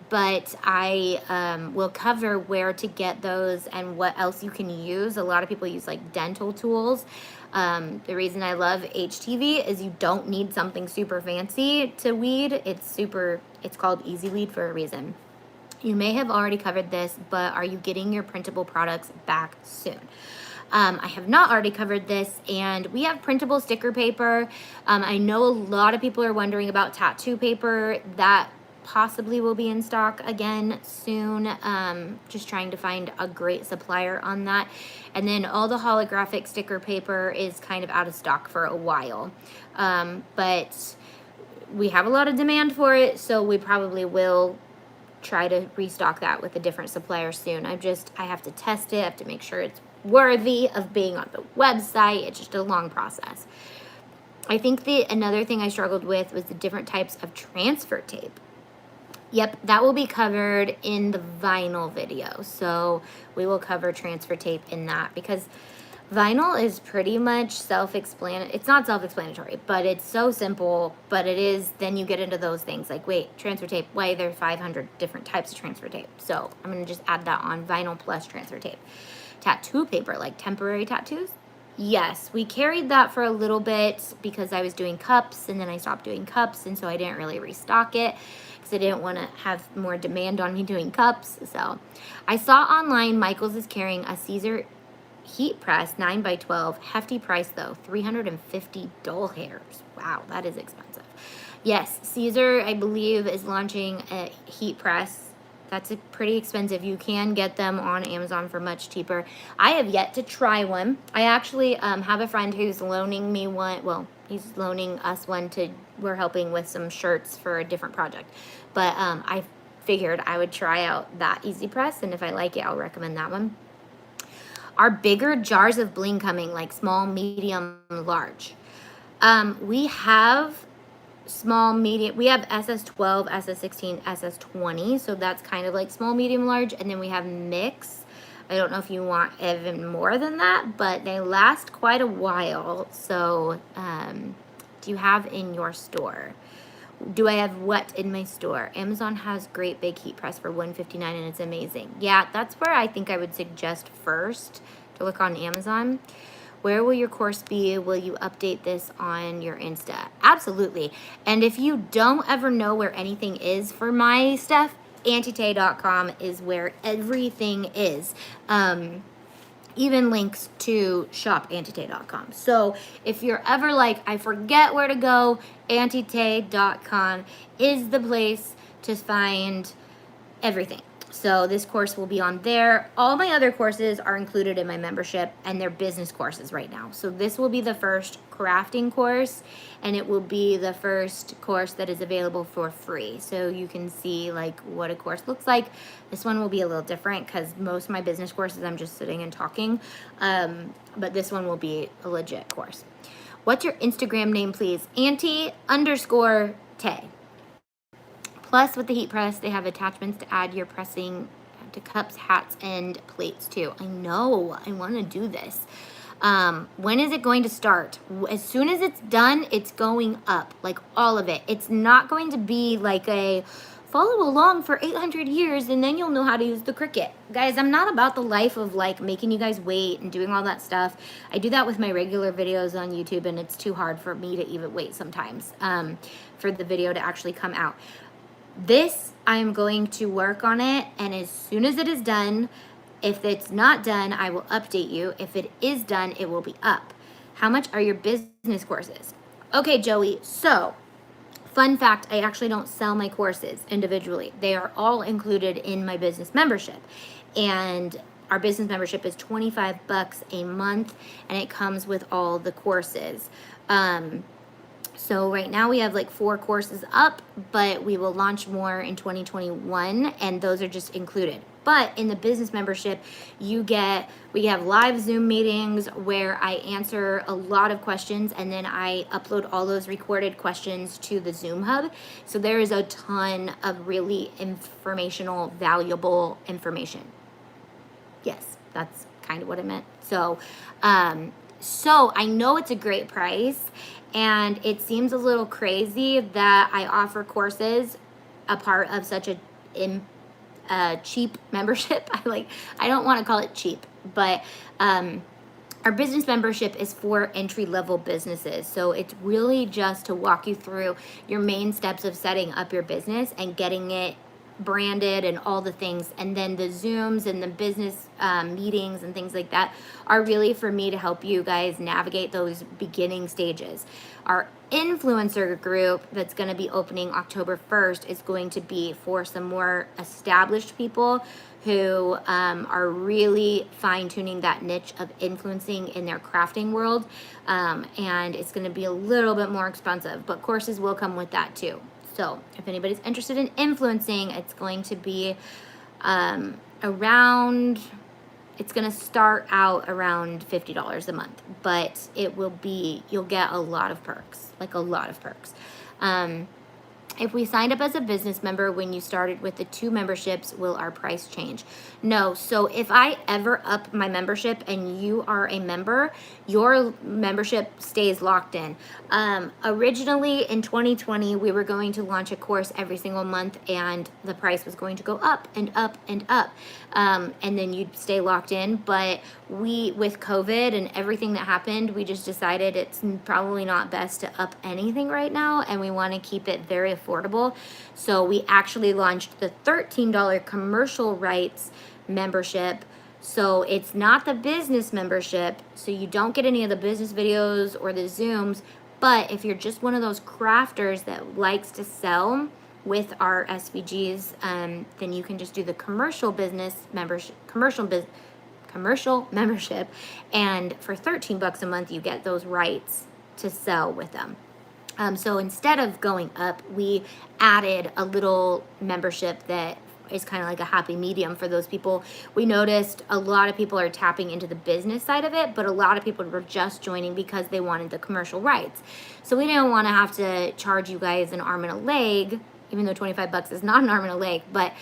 but I will cover where to get those and what else you can use. A lot of people use like dental tools. The reason I love HTV is you don't need something super fancy to weed. It's called Easy Weed for a reason. You may have already covered this, but are you getting your printable products back soon? I have not already covered this, and we have printable sticker paper. I know a lot of people are wondering about tattoo paper. That possibly will be in stock again soon. Just trying to find a great supplier on that. And then all the holographic sticker paper is kind of out of stock for a while. But we have a lot of demand for it, so we probably will try to restock that with a different supplier soon. I have to test it. I have to make sure it's worthy of being on the website. It's just a long process. I think another thing I struggled with was the different types of transfer tape. Yep, that will be covered in the vinyl video. So we will cover transfer tape in that because vinyl is pretty much self-explanatory. It's not self-explanatory, but it's so simple, but it is, then you get into those things like, wait, transfer tape, why are there 500 different types of transfer tape? So I'm going to just add that on, vinyl plus transfer tape. Tattoo paper, like temporary tattoos. Yes, we carried that for a little bit because I was doing cups and then I stopped doing cups, and so I didn't really restock it because I didn't want to have more demand on me doing cups. So I saw online Michael's is carrying a Caesar heat press, 9x12, hefty price though, $350 hairs. Wow, that is expensive. Yes, Caesar, I believe, is launching a heat press. That's pretty expensive. You can get them on Amazon for much cheaper. I have yet to try one. I actually have a friend who's loaning me one. Well, he's loaning us one we're helping with some shirts for a different project. But I figured I would try out that Easy Press, and if I like it, I'll recommend that one. Are bigger jars of bling coming, like small, medium, large? We have small, medium, we have SS12, SS16, SS20, so that's kind of like small, medium, large, and then we have mix. I don't know if you want even more than that, but they last quite a while. So do you have in your store? Do I have what in my store? Amazon has great big heat press for $159 and it's amazing. Yeah, that's where I think I would suggest first to look on Amazon. Where will your course be? Will you update this on your Insta? Absolutely. And if you don't ever know where anything is for my stuff, auntietay.com is where everything is. Even links to shop auntietay.com. So if you're ever like, I forget where to go, auntietay.com is the place to find everything. So this course will be on there. All my other courses are included in my membership, and they're business courses right now. So this will be the first crafting course, and it will be the first course that is available for free. So you can see like what a course looks like. This one will be a little different because most of my business courses I'm just sitting and talking. But this one will be a legit course. What's your Instagram name, please? Auntie_Tay. Plus, with the heat press, they have attachments to add your pressing to cups, hats, and plates too. I know, I want to do this. When is it going to start? As soon as it's done, it's going up, like all of it. It's not going to be like a follow along for 800 years and then you'll know how to use the Cricut. Guys, I'm not about the life of like making you guys wait and doing all that stuff. I do that with my regular videos on YouTube, and it's too hard for me to even wait sometimes for the video to actually come out. This, I am going to work on it, and as soon as it is done, if it's not done, I will update you. If it is done, it will be up. How much are your business courses? Okay, Joey, so fun fact, I actually don't sell my courses individually. They are all included in my business membership, and our business membership is $25 a month, and it comes with all the courses. So right now we have like 4 courses up, but we will launch more in 2021, and those are just included. But in the business membership, we have live Zoom meetings where I answer a lot of questions, and then I upload all those recorded questions to the Zoom Hub. So there is a ton of really informational, valuable information. Yes, that's kind of what I meant. So I know it's a great price, and it seems a little crazy that I offer courses a part of such a cheap membership. I don't want to call it cheap, but our business membership is for entry-level businesses. So it's really just to walk you through your main steps of setting up your business and getting it branded and all the things. And then the Zooms and the business meetings and things like that are really for me to help you guys navigate those beginning stages. Our influencer group that's going to be opening October 1st is going to be for some more established people who are really fine-tuning that niche of influencing in their crafting world. And it's going to be a little bit more expensive, but courses will come with that too. So if anybody's interested in influencing, it's going to be it's going to start out around $50 a month, but you'll get a lot of perks, like a lot of perks. If we signed up as a business member when you started with the 2 memberships, will our price change? No. So if I ever up my membership and you are a member, your membership stays locked in. Originally in 2020, we were going to launch a course every single month, and the price was going to go up and up and up. And then you'd stay locked in. But with COVID and everything that happened, we just decided it's probably not best to up anything right now, and we want to keep it very affordable. So we actually launched the $13 commercial rights membership So it's not the business membership, so you don't get any of the business videos or the Zooms. But if you're just one of those crafters that likes to sell with our SVGs, then you can just do the commercial membership, and for 13 bucks a month, you get those rights to sell with them. So instead of going up, we added a little membership that is kind of like a happy medium for those people. We noticed a lot of people are tapping into the business side of it, but a lot of people were just joining because they wanted the commercial rights. So we didn't want to have to charge you guys an arm and a leg, even though 25 bucks is not an arm and a leg, but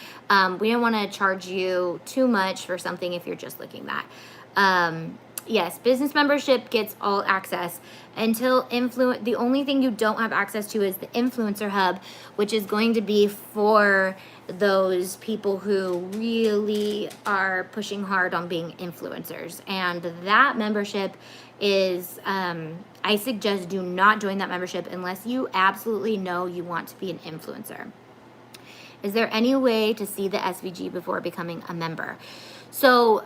we didn't want to charge you too much for something if you're just looking that. Yes, business membership gets all access until the only thing you don't have access to is the influencer hub, which is going to be for those people who really are pushing hard on being influencers. And that membership is, I suggest do not join that membership unless you absolutely know you want to be an influencer. Is there any way to see the SVG before becoming a member? So,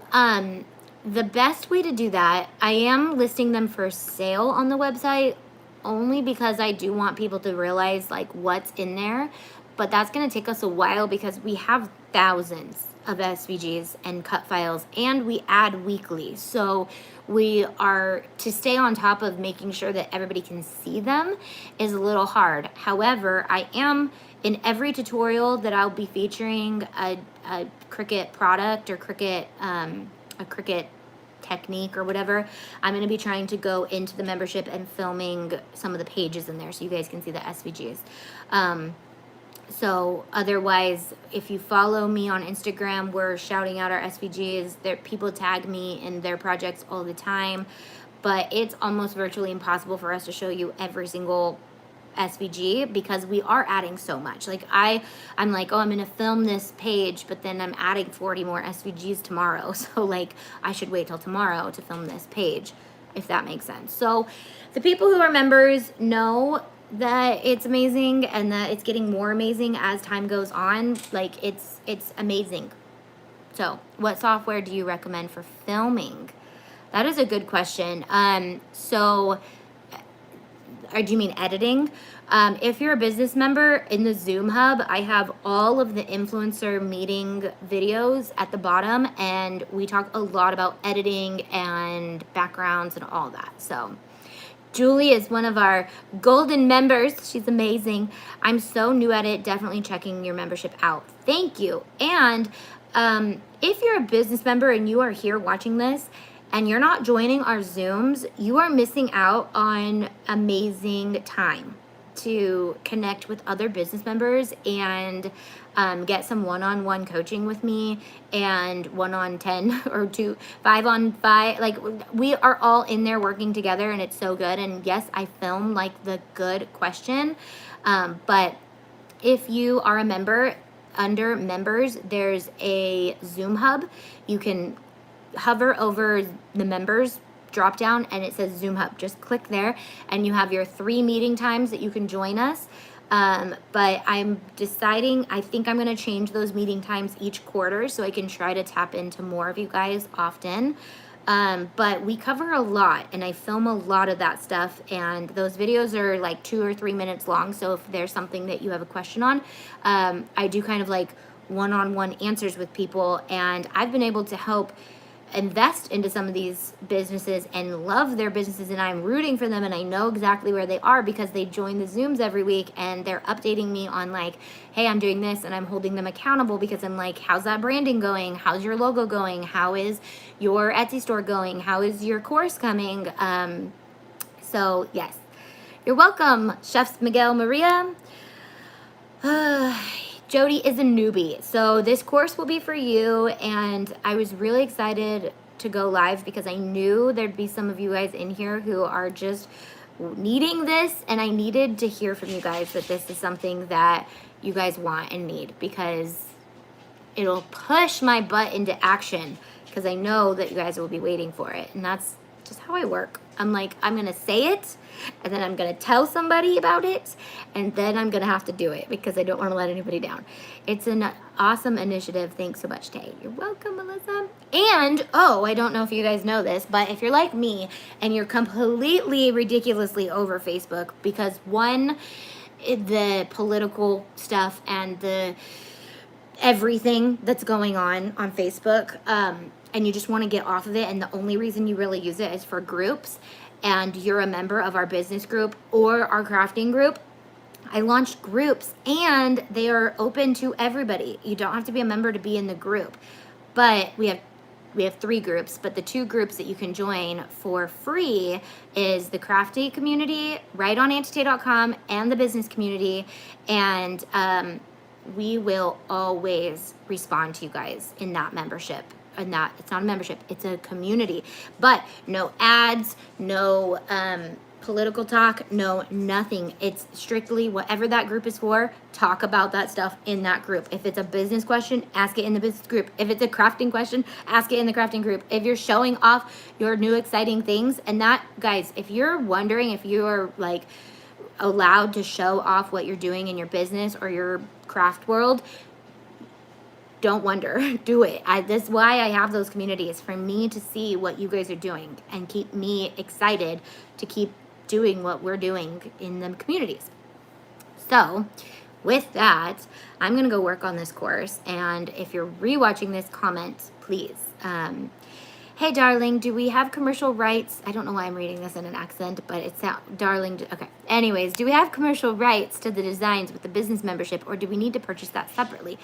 the best way to do that, I am listing them for sale on the website only because I do want people to realize like what's in there, but that's going to take us a while because we have thousands of SVGs and cut files and we add weekly. So we are, to stay on top of making sure that everybody can see them is a little hard. However, I am in every tutorial that I'll be featuring a Cricut product or Cricut, a Cricut technique or whatever, I'm going to be trying to go into the membership and filming some of the pages in there so you guys can see the SVGs. So otherwise, if you follow me on Instagram, we're shouting out our SVGs. People tag me in their projects all the time, but it's almost virtually impossible for us to show you every single SVG because we are adding so much. Like I'm like, oh, I'm gonna film this page, but then I'm adding 40 more SVGs tomorrow. So like I should wait till tomorrow to film this page, if that makes sense. So the people who are members know that it's amazing and that it's getting more amazing as time goes on. Like it's amazing. So what software do you recommend for filming? That is a good question. Or do you mean editing? If you're a business member in the Zoom hub, I have all of the influencer meeting videos at the bottom, and we talk a lot about editing and backgrounds and all that. So Julie is one of our golden members. She's amazing. I'm so new at it. Definitely checking your membership out. Thank you. And if you're a business member and you are here watching this, and you're not joining our Zooms, you are missing out on amazing time to connect with other business members and get some one-on-one coaching with me and 1-on-10 or 5-on-5. Like we are all in there working together and it's so good. And yes, I film like the good question. But if you are a member, under members, there's a Zoom hub. You can hover over the members drop down and it says Zoom hub. Just click there and you have your 3 meeting times that you can join us. But I'm deciding, I think I'm going to change those meeting times each quarter so I can try to tap into more of you guys often. But we cover a lot and I film a lot of that stuff, and those videos are like 2 or 3 minutes long. So if there's something that you have a question on, I do kind of like one-on-one answers with people, and I've been able to help invest into some of these businesses and love their businesses, and I'm rooting for them, and I know exactly where they are because they join the Zooms every week and they're updating me on like, hey, I'm doing this, and I'm holding them accountable because I'm like, how's that branding going? How's your logo going? How is your Etsy store going? How is your course coming? So yes, you're welcome, Chefs Miguel Maria. Jody is a newbie, so this course will be for you, and I was really excited to go live because I knew there'd be some of you guys in here who are just needing this, and I needed to hear from you guys that this is something that you guys want and need, because it'll push my butt into action because I know that you guys will be waiting for it, and that's just how I work. I'm like, I'm going to say it, and then I'm going to tell somebody about it, and then I'm going to have to do it because I don't want to let anybody down. It's an awesome initiative. Thanks so much, Tay. You're welcome, Melissa. And, oh, I don't know if you guys know this, but if you're like me and you're completely ridiculously over Facebook because one, the political stuff and the everything that's going on Facebook, and you just want to get off of it, and the only reason you really use it is for groups, and you're a member of our business group or our crafting group, I launched groups, and they are open to everybody. You don't have to be a member to be in the group, but we have 3 groups, but the 2 groups that you can join for free is the crafty community right on auntie.com and the business community, and we will always respond to you guys in that membership. And that it's not a membership, it's a community. But no ads, no political talk, no nothing. It's strictly whatever that group is for, talk about that stuff in that group. If it's a business question, ask it in the business group. If it's a crafting question, ask it in the crafting group. If you're showing off your new exciting things, and that, guys, if you're wondering if you're like allowed to show off what you're doing in your business or your craft world, don't wonder, do it. That's why I have those communities, for me to see what you guys are doing and keep me excited to keep doing what we're doing in the communities. So with that, I'm going to go work on this course. And if you're rewatching this, comment, please. Hey, darling, do we have commercial rights? I don't know why I'm reading this in an accent, but it's darling. Okay. Anyways, do we have commercial rights to the designs with the business membership, or do we need to purchase that separately?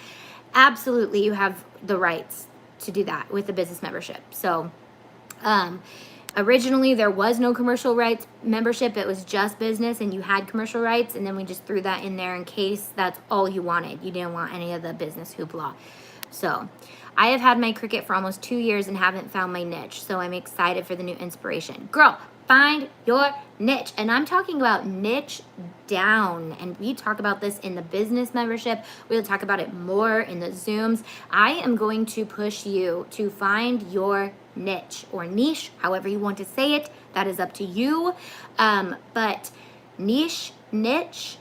Absolutely, you have the rights to do that with the business membership. So originally there was no commercial rights membership. It was just business, and you had commercial rights, and then we just threw that in there in case that's all you wanted. You didn't want any of the business hoopla. So I have had my Cricut for almost 2 years and haven't found my niche, so I'm excited for the new inspiration. Girl, find your niche. And I'm talking about niche down, and we talk about this in the business membership. We'll talk about it more in the Zooms. I am going to push you to find your niche or niche, however you want to say it. That is up to you. But niche, it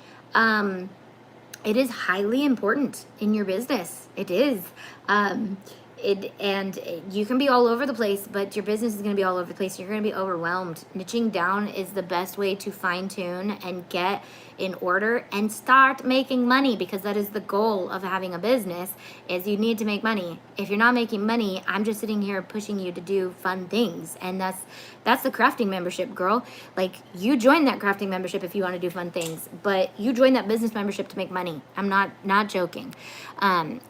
is highly important in your business. It is. And you can be all over the place, but your business is going to be all over the place. You're going to be overwhelmed. Niching down is the best way to fine tune and get in order and start making money, because that is the goal of having a business, is you need to make money. If you're not making money, I'm just sitting here pushing you to do fun things. And that's the crafting membership, girl. Like, you join that crafting membership if you want to do fun things, but you join that business membership to make money. I'm not joking.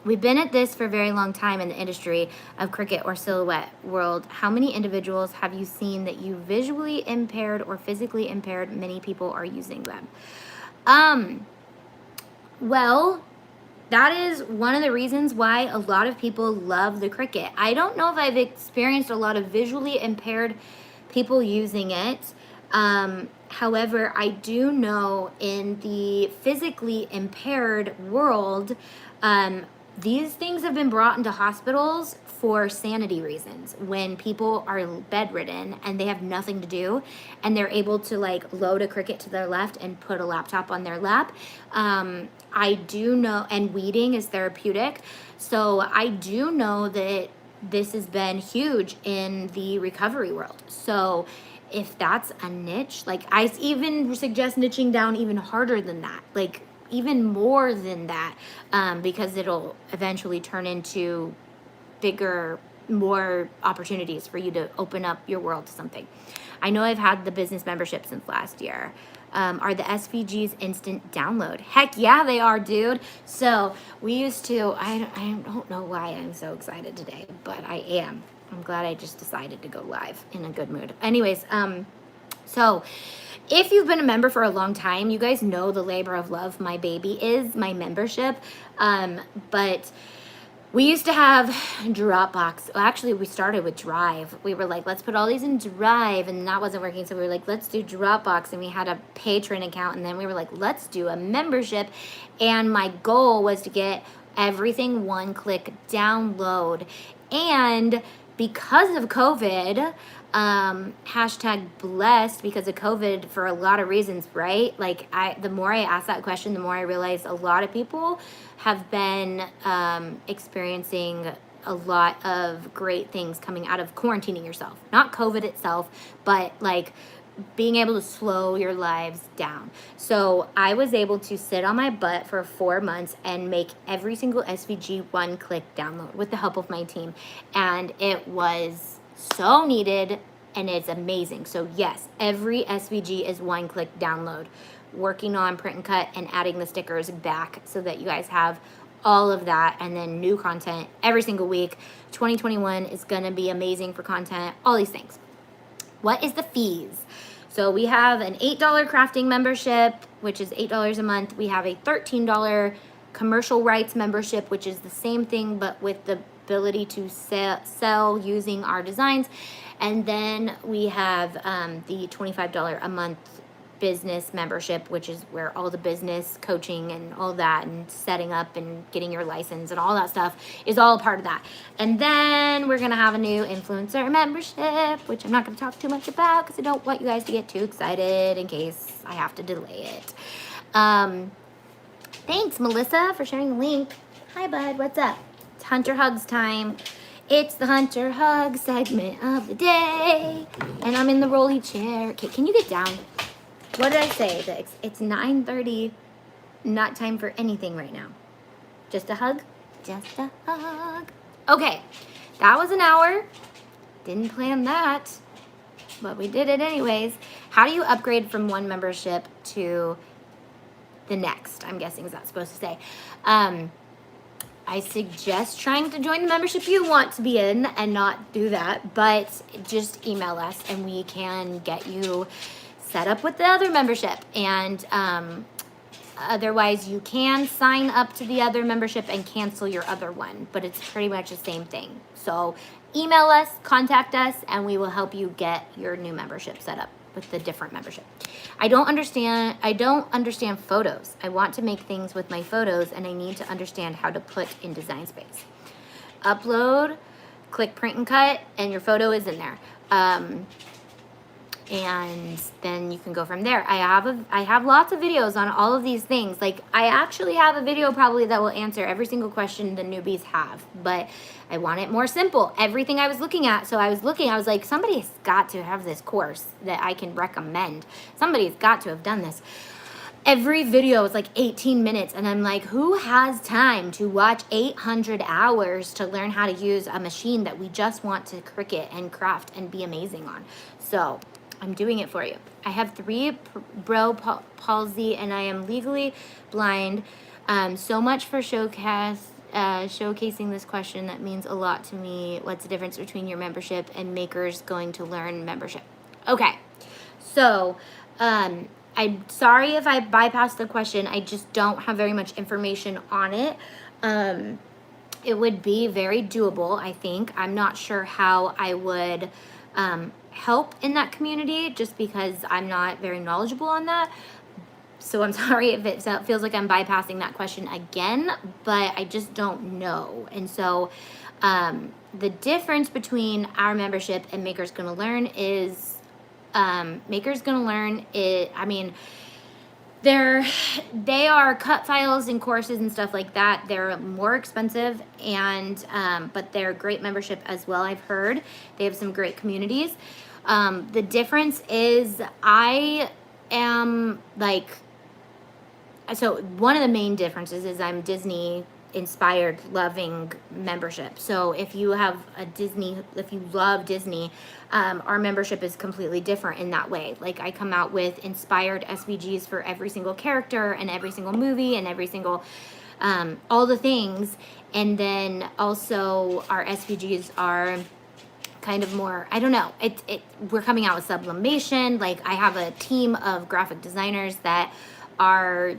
We've been at this for a very long time in the industry of Cricut or silhouette world. How many individuals have you seen that you visually impaired or physically impaired? Many people are using them. Well, that is one of the reasons why a lot of people love the Cricut. I don't know if I've experienced a lot of visually impaired people using it. However, I do know in the physically impaired world, these things have been brought into hospitals for sanity reasons. When people are bedridden and they have nothing to do, and they're able to like load a Cricut to their left and put a laptop on their lap. I do know, and weeding is therapeutic. So I do know that this has been huge in the recovery world. So if that's a niche, like I even suggest niching down even harder than that, like even more than that, because it'll eventually turn into bigger, more opportunities for you to open up your world to something. I know I've had the business membership since last year. Are the SVGs instant download? Heck yeah, they are, dude. So we used to, I don't know why I'm so excited today, but I am. I'm glad I just decided to go live in a good mood. Anyways, so if you've been a member for a long time, you guys know the labor of love my baby is, my membership. But we used to have Dropbox. Well, actually, we started with Drive. We were like, let's put all these in Drive, and that wasn't working. So we were like, let's do Dropbox, and we had a patron account, and then we were like, let's do a membership. And my goal was to get everything one-click download. And because of COVID, hashtag blessed because of COVID for a lot of reasons, right? Like the more I asked that question, the more I realized a lot of people have been experiencing a lot of great things coming out of quarantining yourself. Not COVID itself, but like being able to slow your lives down. So I was able to sit on my butt for 4 months and make every single SVG one-click download with the help of my team. And it was so needed and it's amazing. So yes, every SVG is one-click download. Working on print and cut and adding the stickers back so that you guys have all of that, and then new content every single week. 2021 is gonna be amazing for content, all these things. What is the fees? So we have an $8 crafting membership, which is $8 a month. We have a $13 commercial rights membership, which is the same thing, but with the ability to sell using our designs. And then we have the $25 a month business membership, which is where all the business coaching and all that and setting up and getting your license and all that stuff is all a part of that. And then we're gonna have a new influencer membership, which I'm not gonna talk too much about because I don't want you guys to get too excited in case I have to delay it. Thanks, Melissa, for sharing the link. Hi, bud, what's up? It's Hunter Hugs time. It's the Hunter Hug segment of the day, and I'm in the rolly chair. Okay, can you get down? What did I say? It's 9:30, not time for anything right now. Just a hug? Just a hug. Okay, that was an hour. Didn't plan that, but we did it anyways. How do you upgrade from one membership to the next? I'm guessing is that supposed to say. I suggest trying to join the membership you want to be in and not do that, but just email us and we can get you set up with the other membership. And otherwise you can sign up to the other membership and cancel your other one, but it's pretty much the same thing. So email us, contact us, and we will help you get your new membership set up with the different membership. I don't understand photos. I want to make things with my photos and I need to understand how to put in Design Space. Upload, click print and cut, and your photo is in there. And then you can go from there. I have lots of videos on all of these things. Like I actually have a video probably that will answer every single question the newbies have, but I want it more simple. Everything I was looking at, so I was like, somebody's got to have this course that I can recommend. Somebody's got to have done this. Every video is like 18 minutes, and I'm like, who has time to watch 800 hours to learn how to use a machine that we just want to Cricut and craft and be amazing on? So I'm doing it for you. I have 3 palsy and I am legally blind. So much for showcasing this question. That means a lot to me. What's the difference between your membership and Makers Going to Learn membership? Okay, so I'm sorry if I bypassed the question. I just don't have very much information on it. It would be very doable, I think. I'm not sure how I would help in that community just because I'm not very knowledgeable on that. So I'm sorry if it feels like I'm bypassing that question again, but I just don't know. And so the difference between our membership and Makers Gonna Learn is Makers Gonna Learn they are cut files and courses and stuff like that. They're more expensive and but they're a great membership as well, I've heard. They have some great communities. The difference is I am like, so one of the main differences is I'm Disney inspired loving membership. So if you have if you love Disney, our membership is completely different in that way. Like I come out with inspired SVGs for every single character and every single movie and every single all the things. And then also our SVGs are kind of more, I don't know, we're coming out with sublimation. Like I have a team of graphic designers that are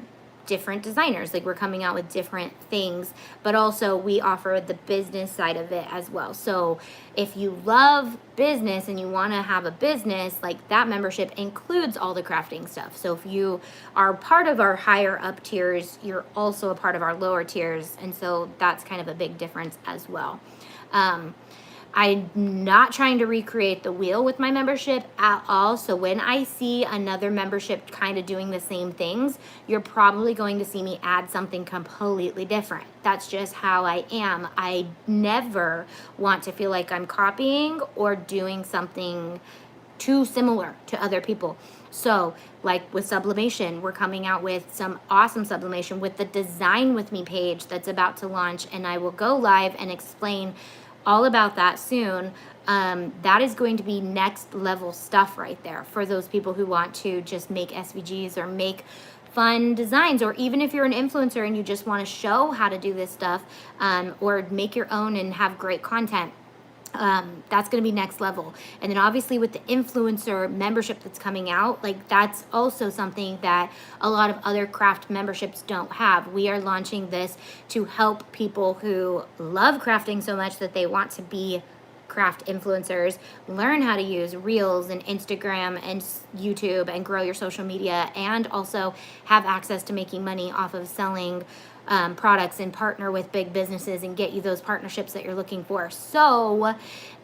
different designers. Like we're coming out with different things, but also we offer the business side of it as well. So if you love business and you want to have a business, like that membership includes all the crafting stuff. So if you are part of our higher up tiers, you're also a part of our lower tiers. And so that's kind of a big difference as well. I'm not trying to recreate the wheel with my membership at all. So when I see another membership kind of doing the same things, you're probably going to see me add something completely different. That's just how I am. I never want to feel like I'm copying or doing something too similar to other people. So like with sublimation, we're coming out with some awesome sublimation with the Design With Me page that's about to launch, and I will go live and explain all about that soon. That is going to be next level stuff right there for those people who want to just make SVGs or make fun designs, or even if you're an influencer and you just want to show how to do this stuff, or make your own and have great content. That's going to be next level. And then obviously with the influencer membership that's coming out, like that's also something that a lot of other craft memberships don't have. We are launching this to help people who love crafting so much that they want to be craft influencers, learn how to use Reels and Instagram and YouTube and grow your social media, and also have access to making money off of selling products and partner with big businesses and get you those partnerships that you're looking for. So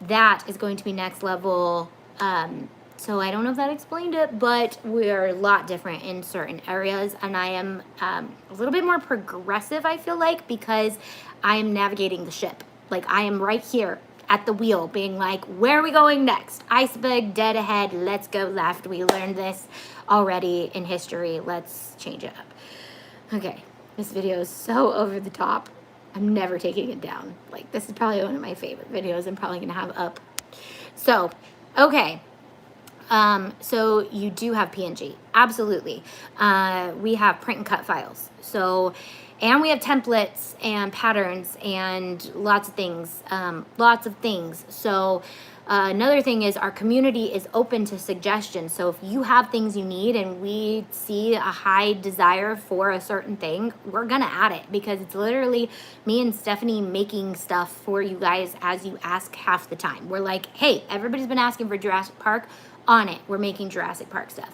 that is going to be next level. So I don't know if that explained it, but we're a lot different in certain areas, and I am a little bit more progressive, I feel like, because I am navigating the ship. Like I am right here at the wheel being like, where are we going next? Iceberg, dead ahead, let's go left. We learned this already in history. Let's change it up. Okay. This video is so over the top. I'm never taking it down. Like, this is probably one of my favorite videos I'm probably gonna have up. So, okay. So you do have PNG, absolutely. We have print and cut files. So, and we have templates and patterns and lots of things, So another thing is our community is open to suggestions. So if you have things you need and we see a high desire for a certain thing, we're gonna add it, because it's literally me and Stephanie making stuff for you guys as you ask half the time. We're like, hey, everybody's been asking for Jurassic Park, on it. We're making Jurassic Park stuff.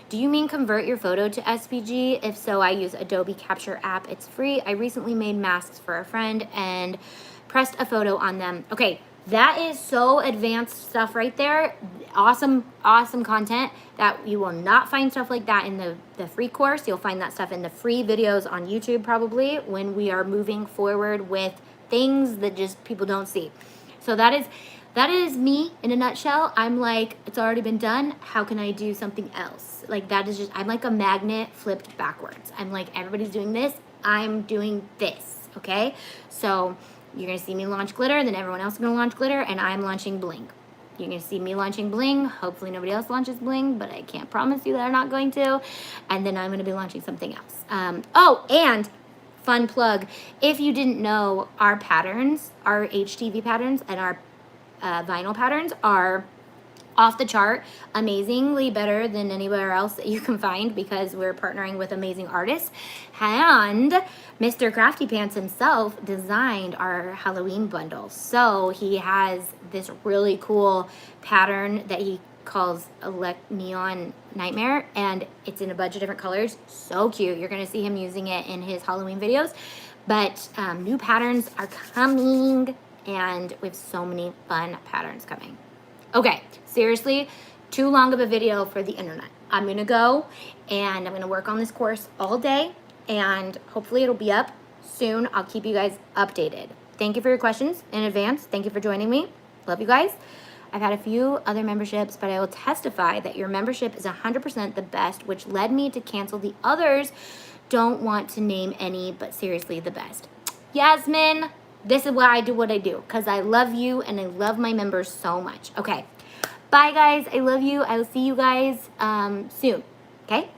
Do you mean convert your photo to SVG? If so, I use Adobe Capture app. It's free. I recently made masks for a friend and pressed a photo on them. Okay, that is so advanced stuff right there. Awesome, awesome content that you will not find stuff like that in the free course. You'll find that stuff in the free videos on YouTube probably, when we are moving forward with things that just people don't see. So that is me in a nutshell. I'm like, it's already been done. How can I do something else? Like that is just, I'm like a magnet flipped backwards. I'm like, everybody's doing this, I'm doing this, okay? So you're gonna see me launch glitter, then everyone else is gonna launch glitter, and I'm launching bling. You're gonna see me launching bling. Hopefully nobody else launches bling, but I can't promise you that I'm not going to. And then I'm gonna be launching something else. Oh, and fun plug, if you didn't know, our patterns, our HTV patterns and our vinyl patterns are off the chart, amazingly better than anywhere else that you can find, because we're partnering with amazing artists. And Mr. Crafty Pants himself designed our Halloween bundle. So he has this really cool pattern that he calls Neon Nightmare, and it's in a bunch of different colors. So cute. You're gonna see him using it in his Halloween videos. But new patterns are coming, and we have so many fun patterns coming. Okay, seriously, too long of a video for the internet. I'm gonna go and I'm gonna work on this course all day, and hopefully it'll be up soon. I'll keep you guys updated. Thank you for your questions in advance. Thank you for joining me. Love you guys. I've had a few other memberships, but I will testify that your membership is 100% the best, which led me to cancel the others. Don't want to name any, but seriously, the best. Yasmin, this is why I do what I do, because I love you and I love my members so much. Okay, bye guys. I love you. I will see you guys soon. Okay.